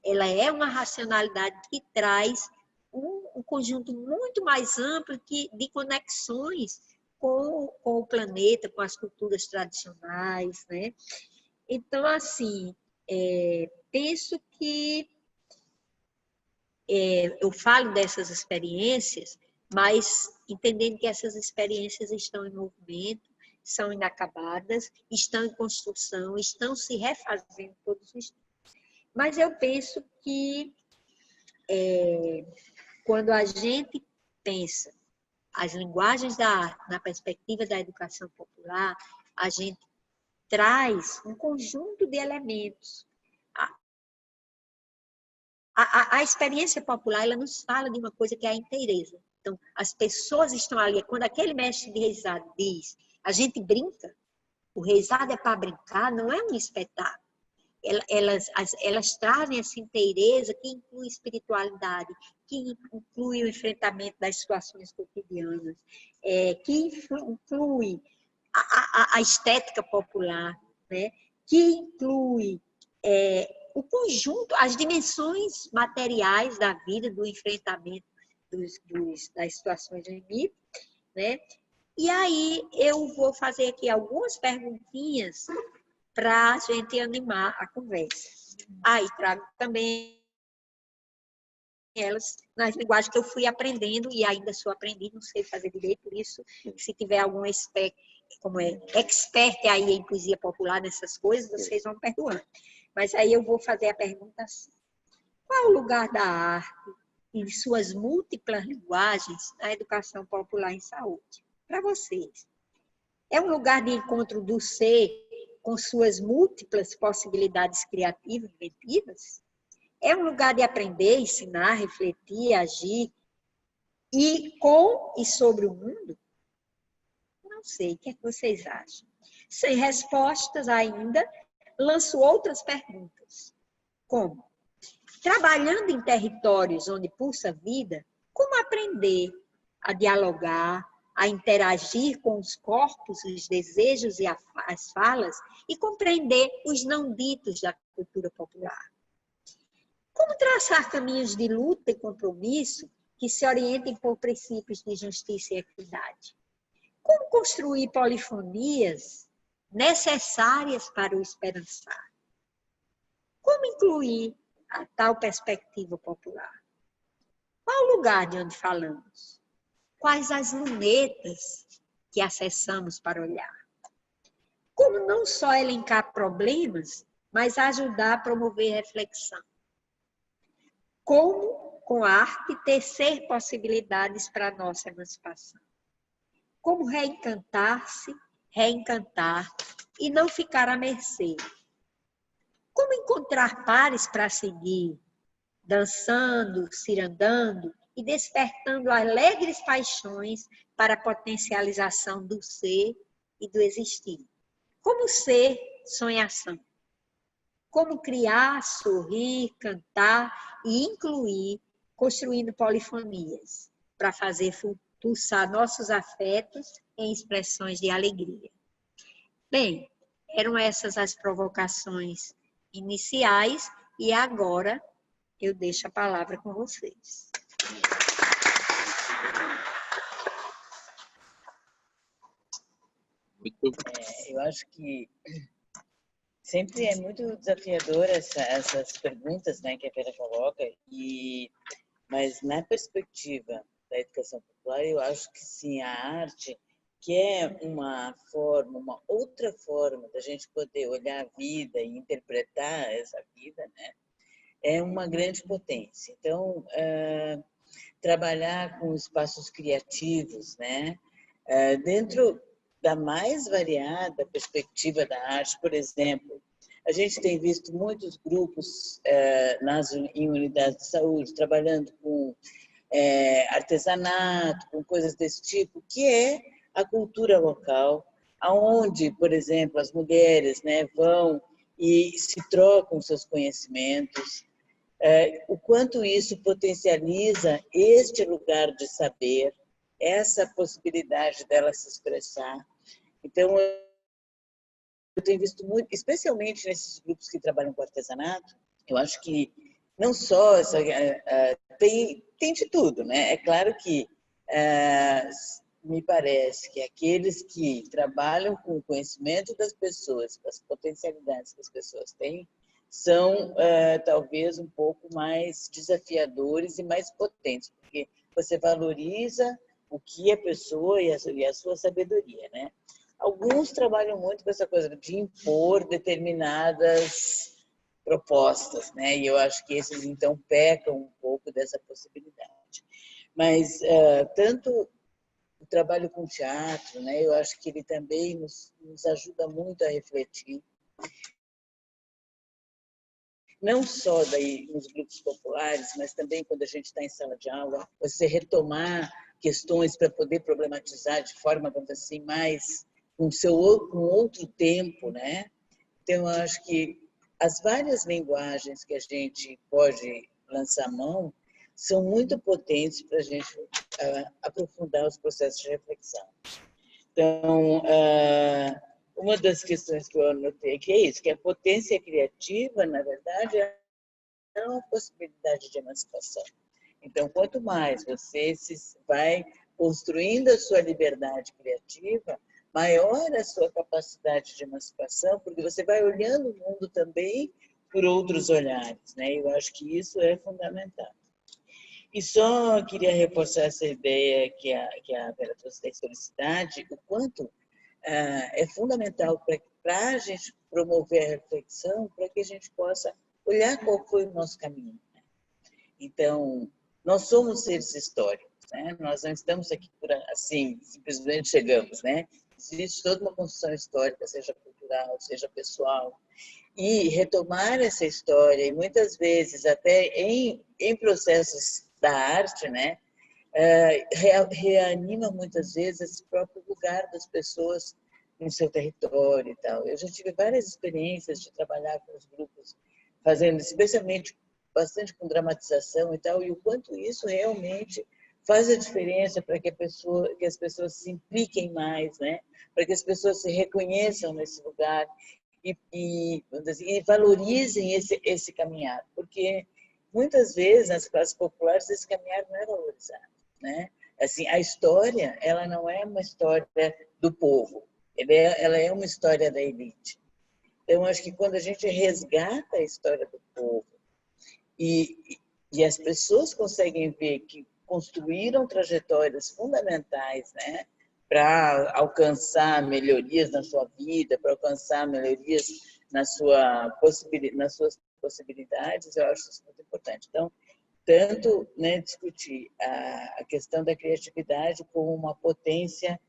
A: Ela é uma racionalidade que traz um conjunto muito mais amplo de conexões com o planeta, com as culturas tradicionais, né? Então, assim, penso que eu falo dessas experiências, mas entendendo que essas experiências estão em movimento, são inacabadas, estão em construção, estão se refazendo todos os dias. Mas eu penso que quando a gente pensa as linguagens da arte, na perspectiva da educação popular, a gente traz um conjunto de elementos. A experiência popular, ela nos fala de uma coisa que é a inteireza. Então, as pessoas estão ali. Quando aquele mestre de reisado diz, a gente brinca, o reisado é para brincar, não é um espetáculo. Elas trazem essa inteireza que inclui espiritualidade, que inclui o enfrentamento das situações cotidianas, que inclui a estética popular, né? Que inclui o conjunto, as dimensões materiais da vida, do enfrentamento das situações limite, né? E aí eu vou fazer aqui algumas perguntinhas para a gente animar a conversa. Aí trago também elas nas linguagens que eu fui aprendendo e ainda sou aprendiz, não sei fazer direito por isso. Se tiver algum expert aí em poesia popular nessas coisas, vocês vão perdoando. Mas aí eu vou fazer a pergunta assim: qual o lugar da arte em suas múltiplas linguagens na educação popular em saúde? Para vocês. É um lugar de encontro do ser com suas múltiplas possibilidades criativas e inventivas? É um lugar de aprender, ensinar, refletir, agir e com e sobre o mundo? Não sei, o que é que vocês acham? Sem respostas ainda, lanço outras perguntas. Como? Trabalhando em territórios onde pulsa vida, como aprender a dialogar, a interagir com os corpos, os desejos e as falas e compreender os não ditos da cultura popular? Como traçar caminhos de luta e compromisso que se orientem por princípios de justiça e equidade? Como construir polifonias necessárias para o esperançar? Como incluir a tal perspectiva popular? Qual o lugar de onde falamos? Quais as lunetas que acessamos para olhar? Como não só elencar problemas, mas ajudar a promover reflexão? Como, com a arte, tecer possibilidades para a nossa emancipação? Como reencantar-se, reencantar e não ficar à mercê? Como encontrar pares para seguir, dançando, cirandando e despertando alegres paixões para a potencialização do ser e do existir? Como ser sonhação? Como criar, sorrir, cantar e incluir, construindo polifonias, para fazer pulsar nossos afetos em expressões de alegria. Bem, eram essas as provocações iniciais e agora eu deixo a palavra com vocês.
B: Eu acho que sempre é muito desafiador essas perguntas, né, que a Vera coloca, mas na perspectiva da educação popular, eu acho que sim, a arte, que é uma outra forma da gente poder olhar a vida e interpretar essa vida, né, é uma grande potência. Então, trabalhar com espaços criativos, né, dentro da mais variada perspectiva da arte, por exemplo, a gente tem visto muitos grupos em unidades de saúde trabalhando com artesanato, com coisas desse tipo, que é a cultura local, aonde, por exemplo, as mulheres, né, vão e se trocam seus conhecimentos, o quanto isso potencializa este lugar de saber, essa possibilidade dela se expressar. Então, eu tenho visto muito, especialmente nesses grupos que trabalham com artesanato, eu acho que não só tem de tudo, né? É claro que me parece que aqueles que trabalham com o conhecimento das pessoas, com as potencialidades que as pessoas têm, são talvez um pouco mais desafiadores e mais potentes, porque você valoriza o que a pessoa e a sua sabedoria, né? Alguns trabalham muito com essa coisa de impor determinadas propostas, né? E eu acho que esses, então, pecam um pouco dessa possibilidade. Mas tanto o trabalho com teatro, né? Eu acho que ele também nos ajuda muito a refletir. Não só daí nos grupos populares, mas também quando a gente está em sala de aula, você retomar questões para poder problematizar de forma, vamos dizer assim, mais com outro tempo, né? Então, eu acho que as várias linguagens que a gente pode lançar mão são muito potentes para a gente aprofundar os processos de reflexão. Então, uma das questões que eu anotei aqui é isso, que a potência criativa, na verdade, é uma possibilidade de emancipação. Então, quanto mais você vai construindo a sua liberdade criativa, maior a sua capacidade de emancipação, porque você vai olhando o mundo também por outros olhares, né? Eu acho que isso é fundamental. E só queria reforçar essa ideia que a Vera trouxe da historicidade, o quanto é fundamental para a gente promover a reflexão, para que a gente possa olhar qual foi o nosso caminho. Né? Então, nós somos seres históricos, né? Nós não estamos aqui por assim, simplesmente chegamos, né? Existe toda uma construção histórica, seja cultural, seja pessoal, e retomar essa história, e muitas vezes até em processos da arte, né? Reanima muitas vezes esse próprio lugar das pessoas no seu território e tal. Eu já tive várias experiências de trabalhar com os grupos, fazendo especialmente bastante com dramatização e tal, e o quanto isso realmente faz a diferença para que as pessoas se impliquem mais, né? Para que as pessoas se reconheçam nesse lugar e valorizem esse caminhar, porque muitas vezes nas classes populares esse caminhar não é valorizado, né? Assim, a história, ela não é uma história do povo, ela é uma história da elite. Então, acho que quando a gente resgata a história do povo e as pessoas conseguem ver que construíram trajetórias fundamentais, né, para alcançar melhorias na sua vida, para alcançar melhorias nas suas possibilidades, eu acho isso muito importante. Então, tanto, né, discutir a questão da criatividade como uma potência,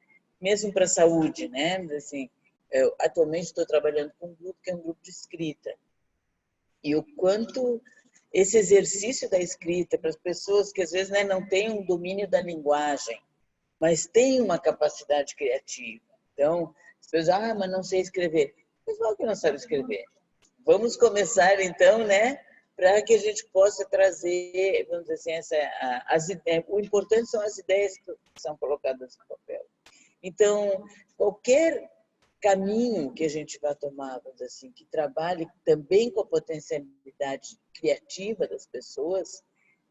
B: mesmo para a saúde, né? Assim, eu atualmente estou trabalhando com um grupo que é um grupo de escrita, e o quanto esse exercício da escrita para as pessoas que às vezes, né, não têm um domínio da linguagem, mas têm uma capacidade criativa. Então, as pessoas, mas não sei escrever. Mas não é que não sabe escrever. Vamos começar, então, né, para que a gente possa trazer, vamos dizer assim, o importante são as ideias que são colocadas no papel. Então, qualquer caminho que a gente vai tomar, vamos dizer assim, que trabalhe também com a potencialidade criativa das pessoas,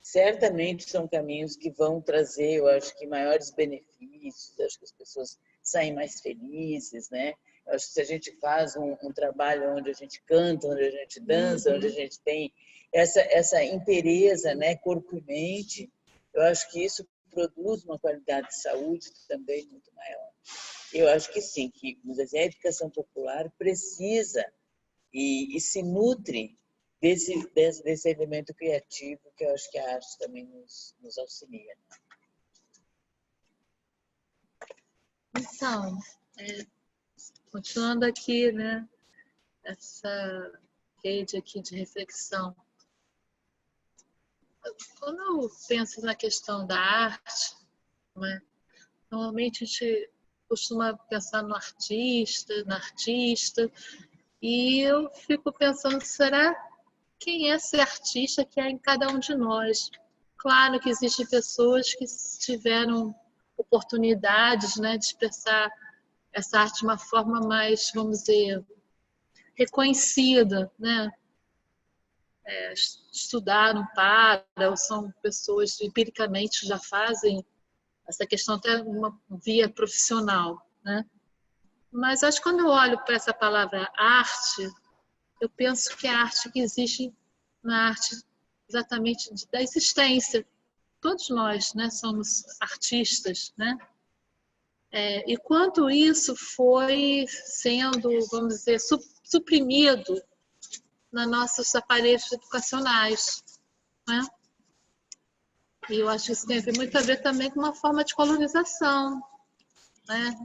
B: certamente são caminhos que vão trazer, eu acho que, maiores benefícios, acho que as pessoas saem mais felizes, né? Eu acho que se a gente faz um trabalho onde a gente canta, onde a gente dança, onde a gente tem essa inteireza, né, corpo e mente, eu acho que isso produz uma qualidade de saúde também muito maior. Eu acho que sim, que a educação popular precisa e se nutre desse elemento criativo que eu acho que a arte também nos auxilia.
C: Então, continuando aqui, né, essa rede aqui de reflexão. Quando eu penso na questão da arte, né, normalmente a gente costuma pensar no artista, na artista, e eu fico pensando, será quem é esse artista que é em cada um de nós? Claro que existem pessoas que tiveram oportunidades, né, de expressar essa arte de uma forma mais, vamos dizer, reconhecida, né? Estudaram para, ou são pessoas que empiricamente já fazem essa questão até uma via profissional, né? Mas acho que quando eu olho para essa palavra arte, eu penso que é a arte que existe na arte exatamente da existência. Todos nós, né, somos artistas, né? E quanto isso foi sendo, vamos dizer, suprimido nos nossos aparelhos educacionais, né? E eu acho que isso tem muito a ver também com uma forma de colonização, né?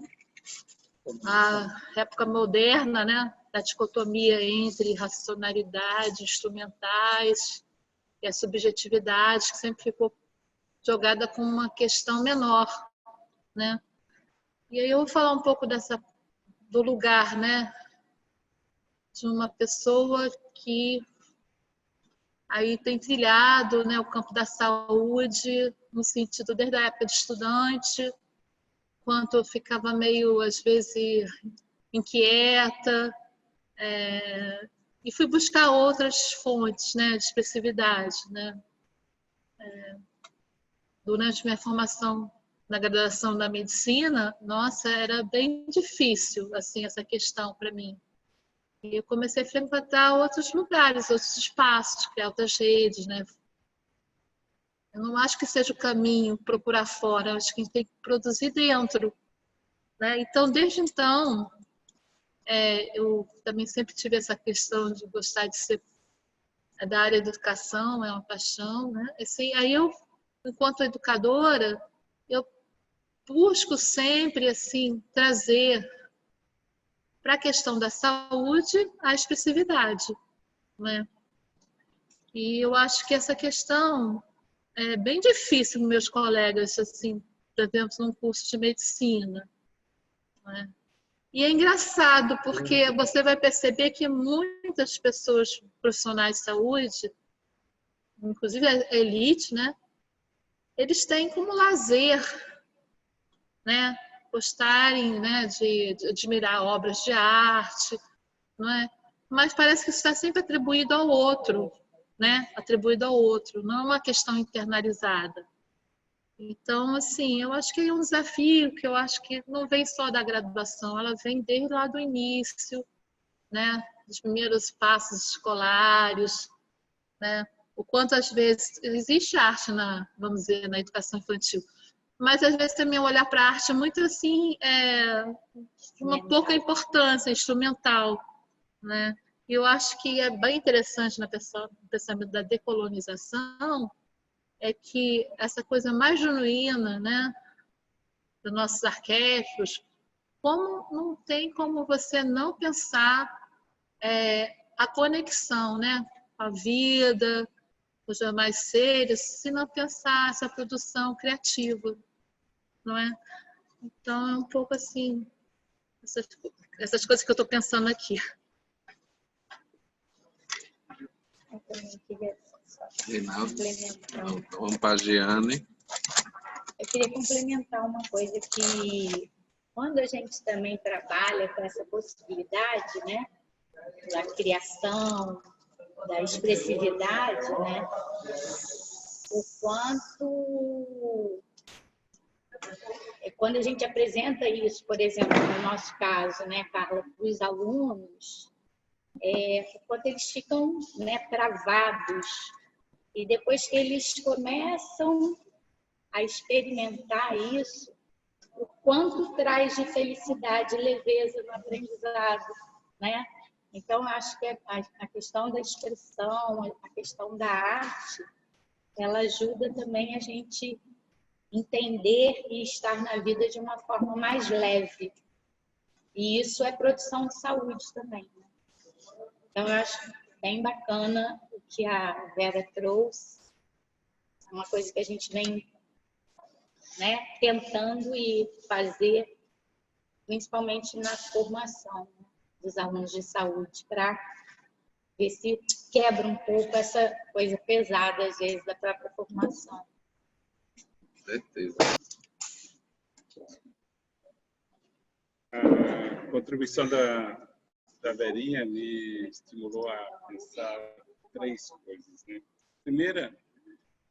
C: A época moderna, né? Da dicotomia entre racionalidade, instrumentais e a subjetividade, que sempre ficou jogada com uma questão menor, né? E aí eu vou falar um pouco do lugar, né? De uma pessoa que aí tem trilhado, né, o campo da saúde, no sentido desde a época de estudante, quanto eu ficava meio, às vezes, inquieta, e fui buscar outras fontes, né, de expressividade, né? Durante minha formação na graduação da medicina, nossa, era bem difícil, assim, essa questão para mim. E eu comecei a frequentar outros lugares, outros espaços, criar outras redes, né? Eu não acho que seja o caminho procurar fora, eu acho que a gente tem que produzir dentro, né? Então, desde então, eu também sempre tive essa questão de gostar de ser da área da educação, é uma paixão, né? Assim, aí eu, enquanto educadora, eu busco sempre assim trazer para a questão da saúde a expressividade, né? E eu acho que essa questão é bem difícil com meus colegas, assim, por exemplo, num curso de medicina, né? E é engraçado, porque você vai perceber que muitas pessoas profissionais de saúde, inclusive a elite, né? Eles têm como lazer, né? Gostarem, né? De admirar obras de arte, não é? Mas parece que isso está sempre atribuído ao outro, né? Atribuído ao outro, não é uma questão internalizada. Então, assim, eu acho que é um desafio que eu acho que não vem só da graduação, ela vem desde lá do início, né? Dos primeiros passos escolares, né? O quanto às vezes existe arte vamos dizer, na educação infantil, mas às vezes também olhar para a arte muito assim, de uma pouca importância instrumental, né? E eu acho que é bem interessante no pensamento da decolonização é que essa coisa mais genuína, né, dos nossos arquétipos, como não tem como você não pensar a conexão, né, com a vida, com os demais seres, se não pensar essa produção criativa, não é? Então é um pouco assim essas coisas que eu estou pensando aqui.
A: Eu também queria
D: Vamos para a Giane.
A: Eu queria complementar uma coisa que, quando a gente também trabalha com essa possibilidade, né, da criação, da expressividade, né, o quanto, quando a gente apresenta isso, por exemplo, no nosso caso, né, Carla, para os alunos, o quanto eles ficam, né, travados, e depois que eles começam a experimentar isso, o quanto traz de felicidade e leveza no aprendizado, né? Então, acho que a questão da expressão, a questão da arte, ela ajuda também a gente entender e estar na vida de uma forma mais leve. E isso é produção de saúde também, né? Então, eu acho bem bacana o que a Vera trouxe. É uma coisa que a gente vem, né, tentando e fazer, principalmente na formação, né, dos alunos de saúde, para ver se quebra um pouco essa coisa pesada, às vezes, da própria formação.
D: Certeza.
E: A contribuição da Verinha me estimulou a pensar três coisas, né? Primeira,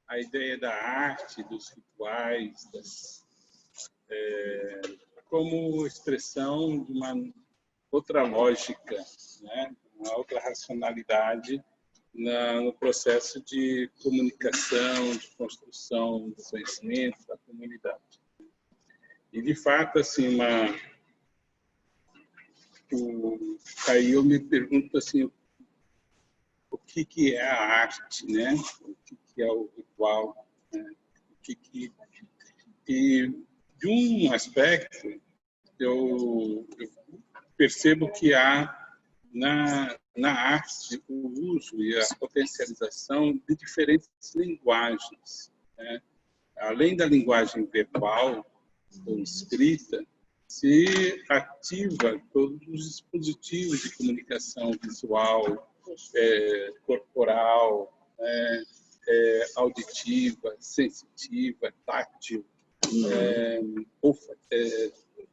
E: a ideia da arte, dos rituais, como expressão de uma outra lógica, né? Uma outra racionalidade no processo de comunicação, de construção do conhecimento da comunidade. E, de fato, assim, aí eu me pergunto assim, o que é a arte, né? O que é o ritual, né? E de um aspecto eu percebo que há na arte o uso e a potencialização de diferentes linguagens, né? Além da linguagem verbal ou escrita, se ativa todos os dispositivos de comunicação visual, corporal, auditiva, sensitiva, tátil,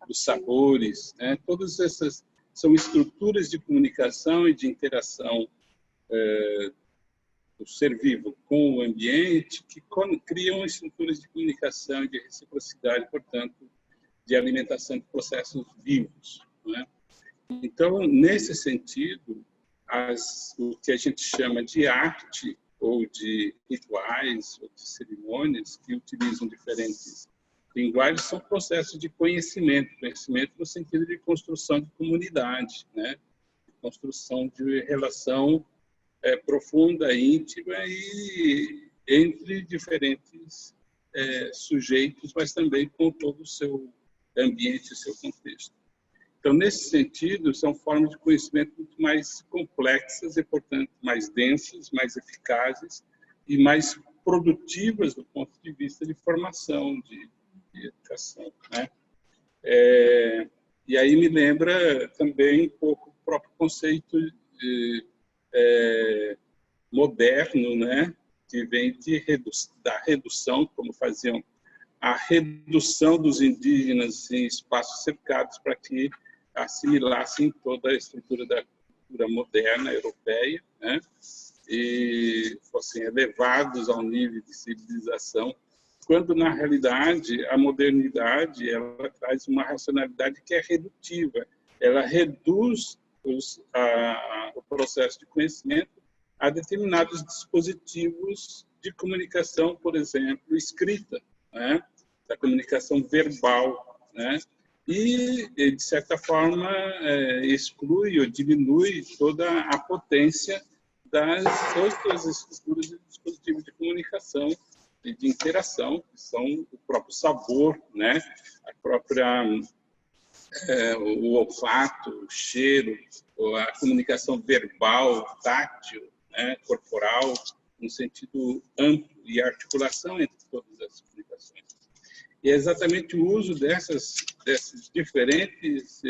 E: dos sabores, né? Todas essas são estruturas de comunicação e de interação do ser vivo com o ambiente que criam estruturas de comunicação e de reciprocidade, portanto, de alimentação de processos vivos, né? Então, nesse sentido, o que a gente chama de arte ou de rituais ou de cerimônias que utilizam diferentes linguagens são processos de conhecimento no sentido de construção de comunidade, né? De construção de relação profunda, íntima e entre diferentes sujeitos, mas também com todo o seu ambiente e seu contexto. Então, nesse sentido, são formas de conhecimento muito mais complexas e, portanto, mais densas, mais eficazes e mais produtivas do ponto de vista de formação, de educação, né? E aí me lembra também um pouco o próprio conceito moderno, né? Que vem da redução, como faziam a redução dos indígenas em espaços cercados para que assimilassem toda a estrutura da cultura moderna europeia, né? E fossem elevados ao nível de civilização, quando na realidade a modernidade ela traz uma racionalidade que é redutiva, ela reduz o processo de conhecimento a determinados dispositivos de comunicação, por exemplo, escrita, né? Da comunicação verbal, né? E, de certa forma, exclui ou diminui toda a potência das outras estruturas de dispositivos de comunicação e de interação, que são o próprio sabor, né? A própria o olfato, o cheiro, a comunicação verbal, tátil, né? Corporal, no sentido amplo e articulação entre todas as comunicações. E é exatamente o uso desses diferentes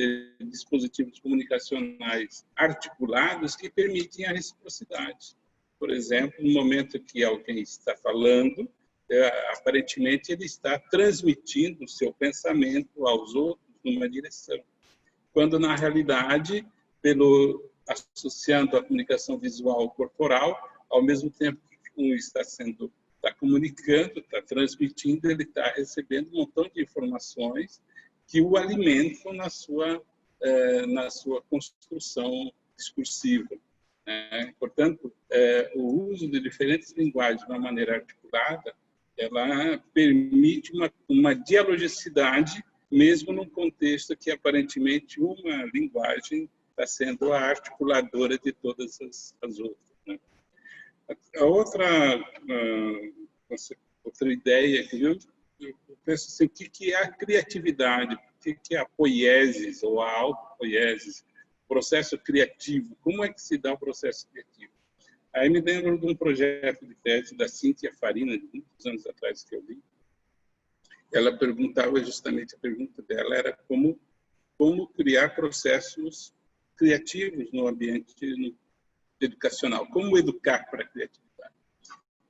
E: dispositivos comunicacionais articulados que permitem a reciprocidade. Por exemplo, no momento que alguém está falando, aparentemente ele está transmitindo o seu pensamento aos outros numa direção, quando na realidade, associando a comunicação visual corporal, ao mesmo tempo que um está comunicando, está transmitindo, ele está recebendo um montão de informações que o alimentam na sua construção discursiva. Portanto, o uso de diferentes linguagens de uma maneira articulada, ela permite uma dialogicidade, mesmo num contexto que aparentemente uma linguagem está sendo a articuladora de todas as outras, né? A outra ideia que eu penso assim, o que é a criatividade, o que é a poiesis ou a autopoiesis, processo criativo, como é que se dá o processo criativo? Aí me lembro de um projeto de tese da Cíntia Farina, de muitos anos atrás que eu li. Ela perguntava, justamente a pergunta dela era como criar processos criativos no ambiente educacional, como educar para a criatividade.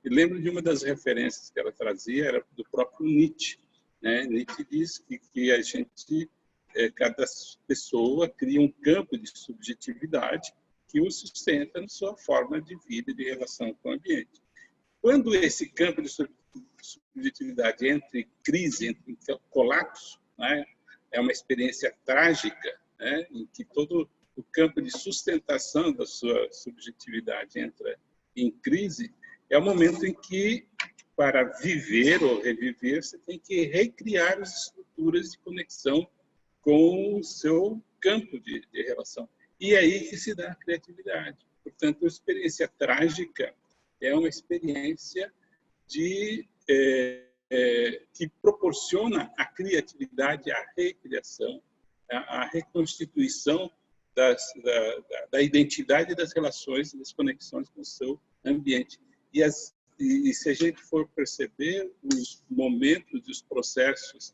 E: E lembro de uma das referências que ela trazia, era do próprio Nietzsche, né? Nietzsche diz que a gente, cada pessoa cria um campo de subjetividade que o sustenta na sua forma de vida e de relação com o ambiente. Quando esse campo de subjetividade entra em crise, entra em colapso, né? É uma experiência trágica, né? Em que todo o campo de sustentação da sua subjetividade entra em crise, é o momento em que, para viver ou reviver, você tem que recriar as estruturas de conexão com o seu campo de relação. E é aí que se dá a criatividade. Portanto, a experiência trágica é uma experiência que proporciona a criatividade, a recriação a reconstituição da identidade das relações e das conexões com o seu ambiente. E se a gente for perceber os momentos e os processos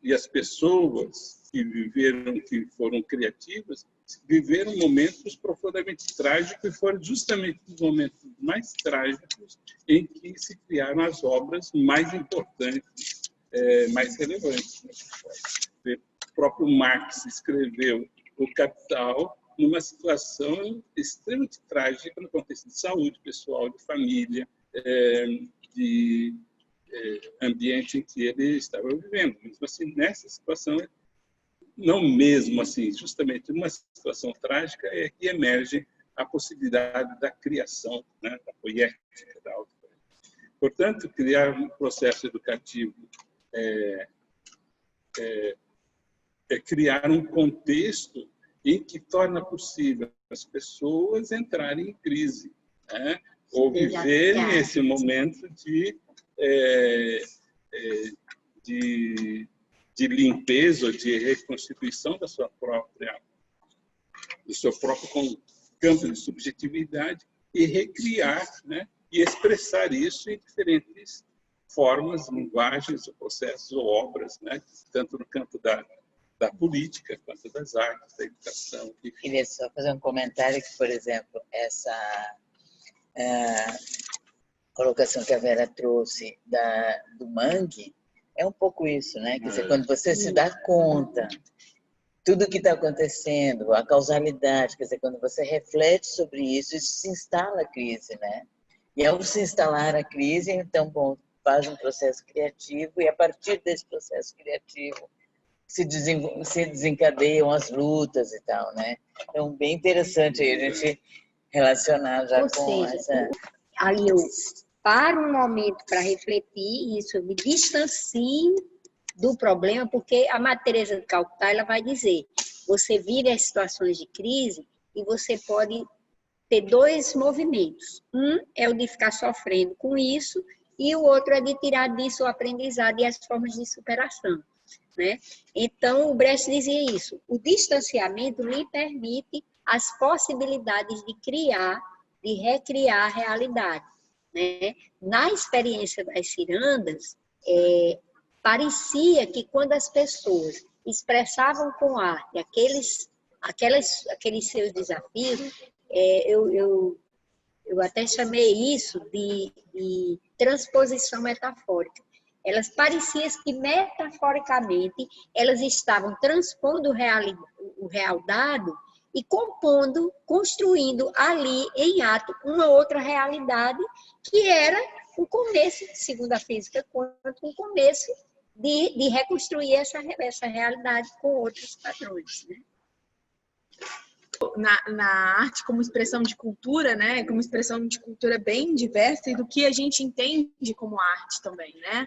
E: e as pessoas que viveram, que foram criativas, viveram momentos profundamente trágicos e foram justamente os momentos mais trágicos em que se criaram as obras mais importantes, mais relevantes. O próprio Marx escreveu O Capital numa situação extremamente trágica no contexto de saúde pessoal, de família, de ambiente em que ele estava vivendo. Mesmo assim, nessa situação, não mesmo assim, justamente numa situação trágica, é que emerge a possibilidade da criação, né, da poética, da autopoética. Portanto, criar um processo educativo é criar um contexto em que torna possível as pessoas entrarem em crise, né? Ou viverem esse momento de limpeza, de reconstituição do seu próprio campo de subjetividade e recriar, né? E expressar isso em diferentes formas, linguagens, processos ou obras, né? Tanto no campo da política, quanto das artes, da educação.
B: Queria só fazer um comentário que, por exemplo, essa colocação que a Vera trouxe do mangue é um pouco isso, né? Quer dizer, quando você se dá conta tudo que está acontecendo, a causalidade, quer dizer, quando você reflete sobre isso, isso se instala a crise, né? E ao se instalar a crise, então, bom, faz um processo criativo e a partir desse processo criativo se desencadeiam as lutas e tal, né? Então, bem interessante aí a gente relacionar já com essa...
A: Ali eu paro um momento para refletir isso, eu me distancio do problema, porque a Madre Teresa de Calcutá, ela vai dizer, você vive as situações de crise e você pode ter dois movimentos. Um é o de ficar sofrendo com isso e o outro é de tirar disso o aprendizado e as formas de superação, né? Então, o Brecht dizia isso, o distanciamento lhe permite as possibilidades de criar, de recriar a realidade, né? Na experiência das cirandas, parecia que quando as pessoas expressavam com arte aqueles seus desafios, eu até chamei isso de transposição metafórica. Elas pareciam que, metaforicamente, elas estavam transpondo o real dado e compondo, construindo ali, em ato, uma outra realidade que era o começo, segundo a física quântica, o começo de reconstruir essa realidade com outros padrões, né?
F: Na arte como expressão de cultura, né? Como expressão de cultura bem diversa e do que a gente entende como arte também, né?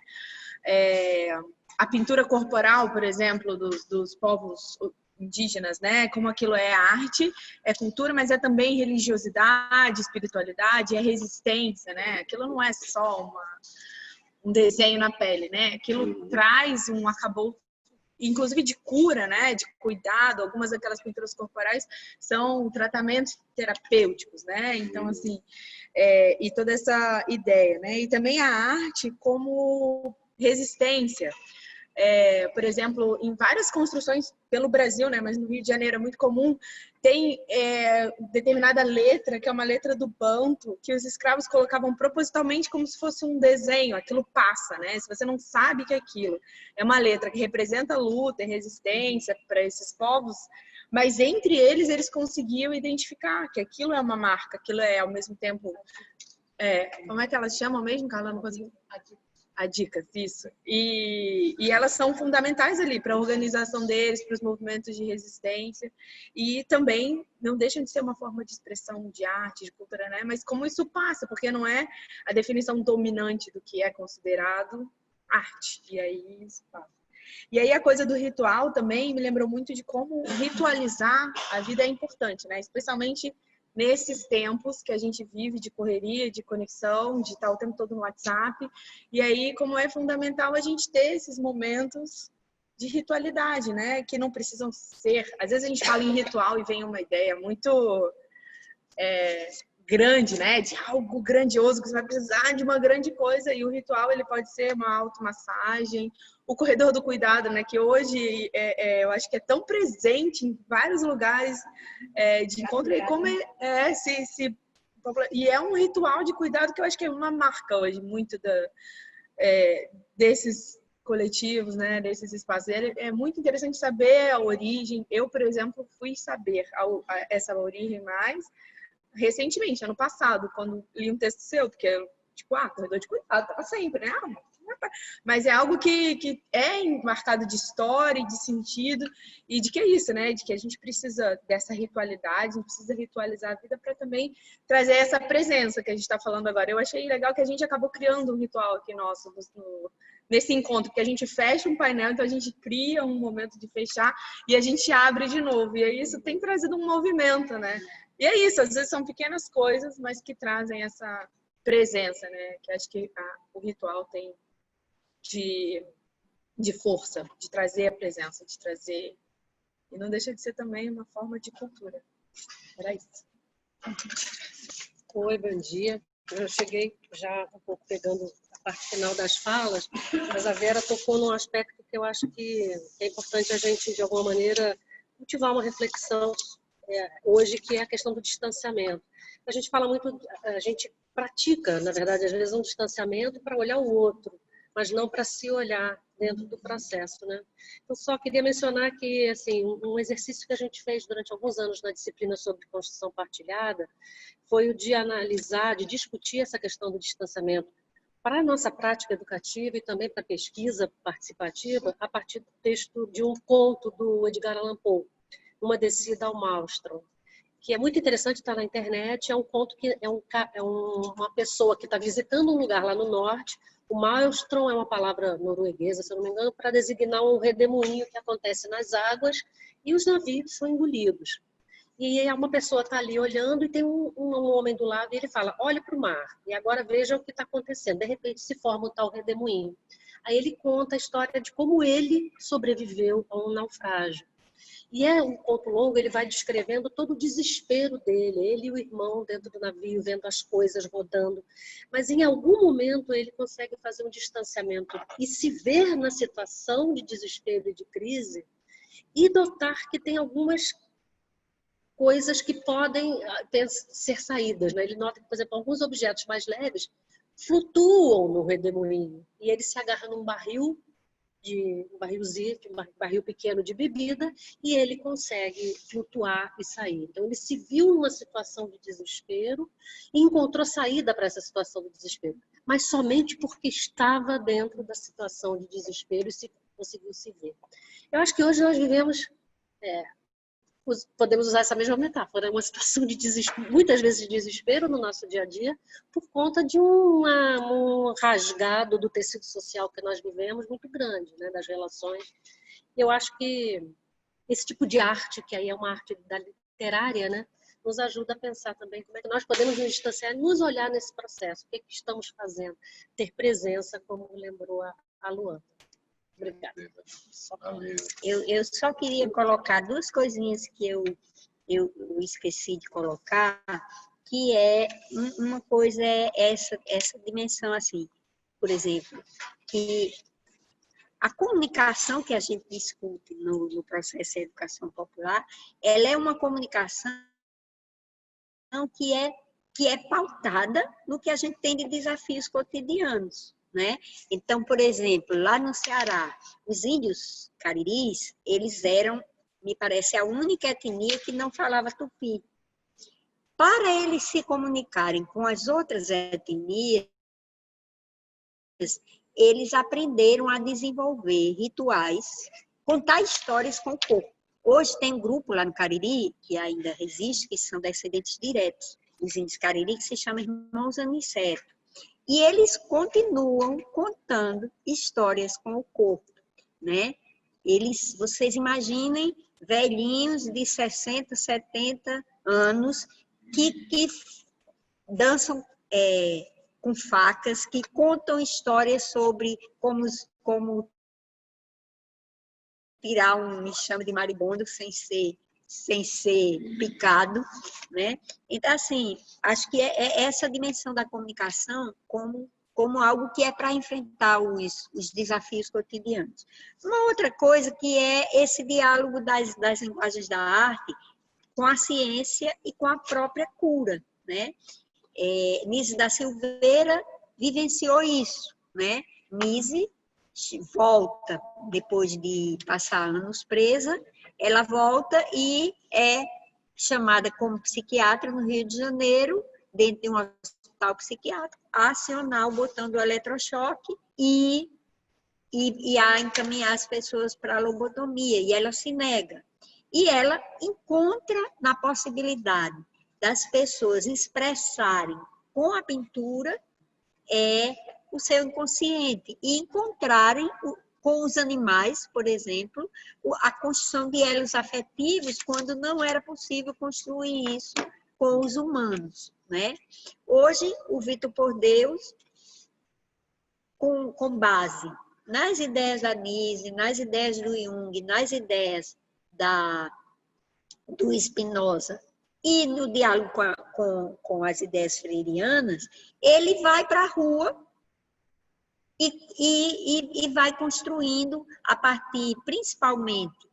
F: A pintura corporal, por exemplo, dos povos indígenas, né? Como aquilo é arte, é cultura, mas é também religiosidade, espiritualidade, é resistência, né? Aquilo não é só um desenho na pele, né? Aquilo traz um acabouço, inclusive de cura, né? De cuidado. Algumas daquelas pinturas corporais são tratamentos terapêuticos, né? Então, assim, e toda essa ideia, né? E também a arte como resistência. Por exemplo, em várias construções pelo Brasil, né, mas no Rio de Janeiro é muito comum, tem determinada letra, que é uma letra do banto, que os escravos colocavam propositalmente como se fosse um desenho, aquilo passa, né? Se você não sabe que aquilo é uma letra que representa luta e resistência para esses povos, mas entre eles conseguiam identificar que aquilo é uma marca, aquilo é ao mesmo tempo... como é que elas chamam mesmo, Carla? Não consegui... A dicas, isso. E elas são fundamentais ali para a organização deles, para os movimentos de resistência. E também não deixam de ser uma forma de expressão de arte, de cultura, né? Mas como isso passa, porque não é a definição dominante do que é considerado arte. E aí isso passa. E aí a coisa do ritual também me lembrou muito de como ritualizar a vida é importante, né? Especialmente nesses tempos que a gente vive de correria, de conexão, de estar o tempo todo no WhatsApp. E aí, como é fundamental a gente ter esses momentos de ritualidade, né? Que não precisam ser... Às vezes a gente fala em ritual e vem uma ideia muito grande, né? De algo grandioso, que você vai precisar de uma grande coisa. E o ritual, ele pode ser uma automassagem, o corredor do cuidado, né? Que hoje eu acho que é tão presente em vários lugares de encontro. E como e é um ritual de cuidado que eu acho que é uma marca hoje, muito desses coletivos, né, desses espaços. É muito interessante saber a origem. Eu, por exemplo, fui saber essa origem mais recentemente, ano passado, quando li um texto seu, porque tipo, corredor de cuidado, para sempre, né? Mas é algo que é marcado de história e de sentido, e de que é isso, né? De que a gente precisa dessa ritualidade, a gente precisa ritualizar a vida para também trazer essa presença que a gente está falando agora. Eu achei legal que a gente acabou criando um ritual aqui nosso nesse encontro, porque a gente fecha um painel, então a gente cria um momento de fechar e a gente abre de novo. E aí isso tem trazido um movimento, né? E é isso, às vezes são pequenas coisas, mas que trazem essa presença, né? Que acho que o ritual tem de força, de trazer a presença, de trazer... E não deixa de ser também uma forma de cultura. Era isso.
G: Oi, bom dia. Eu cheguei já um pouco pegando a parte final das falas, mas a Vera tocou num aspecto que eu acho que é importante a gente, de alguma maneira, cultivar uma reflexão hoje, que é a questão do distanciamento. A gente fala muito, a gente pratica, na verdade, às vezes um distanciamento para olhar o outro, mas não para se olhar dentro do processo, né? Eu só queria mencionar que, assim, um exercício que a gente fez durante alguns anos na disciplina sobre construção partilhada foi o de analisar, de discutir essa questão do distanciamento para a nossa prática educativa e também para a pesquisa participativa, a partir do texto de um conto do Edgar Allan Poe, Uma Descida ao Maelstrom, que é muito interessante, estar na internet. É um conto que uma pessoa que está visitando um lugar lá no norte. O Maelstrom é uma palavra norueguesa, se eu não me engano, para designar um redemoinho que acontece nas águas e os navios são engolidos. E uma pessoa está ali olhando e tem um homem do lado e ele fala, olhe para o mar e agora veja o que está acontecendo. De repente se forma um tal redemoinho. Aí ele conta a história de como ele sobreviveu a um naufrágio. E é um conto longo, ele vai descrevendo todo o desespero dele, ele e o irmão dentro do navio, vendo as coisas rodando. Mas em algum momento ele consegue fazer um distanciamento e se ver na situação de desespero e de crise e notar que tem algumas coisas que podem ser saídas, né? Ele nota que, por exemplo, alguns objetos mais leves flutuam no redemoinho e ele se agarra num barril, um barril pequeno de bebida, e ele consegue flutuar e sair. Então ele se viu numa situação de desespero e encontrou saída para essa situação de desespero, mas somente porque estava dentro da situação de desespero e conseguiu se ver. Eu acho que hoje nós vivemos, podemos usar essa mesma metáfora, uma situação de desespero, muitas vezes de desespero no nosso dia a dia, por conta de um rasgado do tecido social que nós vivemos muito grande, né, das relações. Eu acho que esse tipo de arte, que aí é uma arte da literária, né, nos ajuda a pensar também como é que nós podemos nos distanciar, nos olhar nesse processo, o que é que estamos fazendo, ter presença, como lembrou a Luana. Obrigada.
A: Eu só queria colocar duas coisinhas que eu esqueci de colocar, que uma coisa é essa dimensão assim, por exemplo, que a comunicação que a gente discute no processo de educação popular, ela é uma comunicação que é pautada no que a gente tem de desafios cotidianos, né? Então, por exemplo, lá no Ceará, os índios cariris, eles eram, me parece, a única etnia que não falava tupi. Para eles se comunicarem com as outras etnias, eles aprenderam a desenvolver rituais, contar histórias com o corpo. Hoje tem um grupo lá no Cariri, que ainda existe, que são descendentes diretos, os índios Cariri, que se chama Irmãos Aniceto. E eles continuam contando histórias com o corpo, né? Vocês imaginem velhinhos de 60, 70 anos que dançam com facas, que contam histórias sobre como tirar um enxame de marimbondo sem ser picado, né? Então, assim, acho que é essa dimensão da comunicação como algo que é para enfrentar os desafios cotidianos. Uma outra coisa que é esse diálogo das linguagens da arte com a ciência e com a própria cura, né? Nise da Silveira vivenciou isso, né? Nise volta, depois de passar anos presa, ela volta e é chamada como psiquiatra no Rio de Janeiro, dentro de um hospital psiquiátrico, a acionar o botão do eletrochoque e a encaminhar as pessoas para a lobotomia, e ela se nega. E ela encontra na possibilidade das pessoas expressarem com a pintura o seu inconsciente e encontrarem com os animais, por exemplo, a construção de elos afetivos quando não era possível construir isso com os humanos, né? Hoje, o Vitor por Deus, com base nas ideias da Nise, nas ideias do Jung, nas ideias do Spinoza e no diálogo com as ideias freirianas, ele vai para a rua e vai construindo, a partir principalmente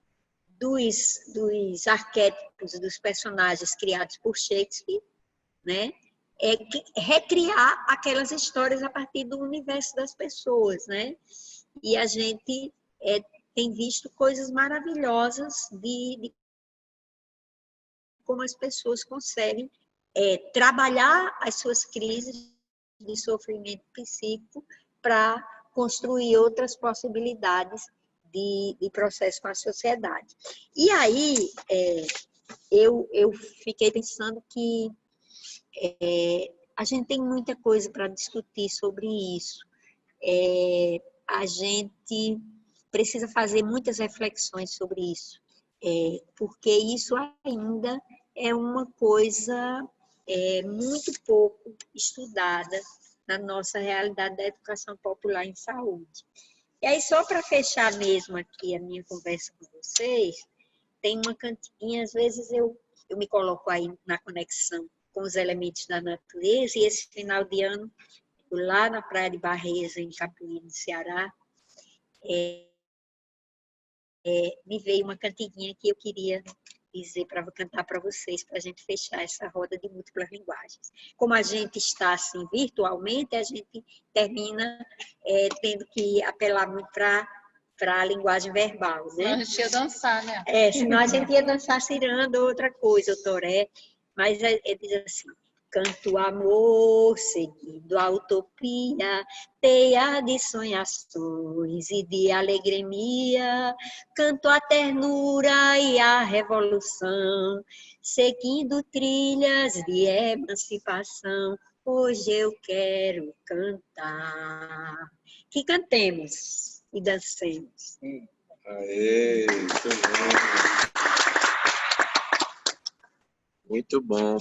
A: dos arquétipos dos personagens criados por Shakespeare, né? Recriar aquelas histórias a partir do universo das pessoas, né? E a gente tem visto coisas maravilhosas de como as pessoas conseguem trabalhar as suas crises de sofrimento psíquico para construir outras possibilidades de processo com a sociedade. E aí, eu fiquei pensando que a gente tem muita coisa para discutir sobre isso. A gente precisa fazer muitas reflexões sobre isso, porque isso ainda é uma coisa muito pouco estudada na nossa realidade da educação popular em saúde. E aí, só para fechar mesmo aqui a minha conversa com vocês, tem uma cantiguinha, às vezes eu me coloco aí na conexão com os elementos da natureza, e esse final de ano, lá na Praia de Barreza, em Capuí, no Ceará, me veio uma cantiguinha que eu queria dizer para cantar para vocês, para a gente fechar essa roda de múltiplas linguagens. Como a gente está assim virtualmente, a gente termina tendo que apelar muito para a linguagem verbal, né?
C: Senão a gente ia dançar, né?
A: Senão a gente ia dançar ciranda ou outra coisa, o toré, mas diz assim: canto amor, seguindo a utopia, teia de sonhações e de alegria. Canto a ternura e a revolução, seguindo trilhas de emancipação. Hoje eu quero cantar. Que cantemos e dancemos.
D: Aê, muito bom. Muito bom.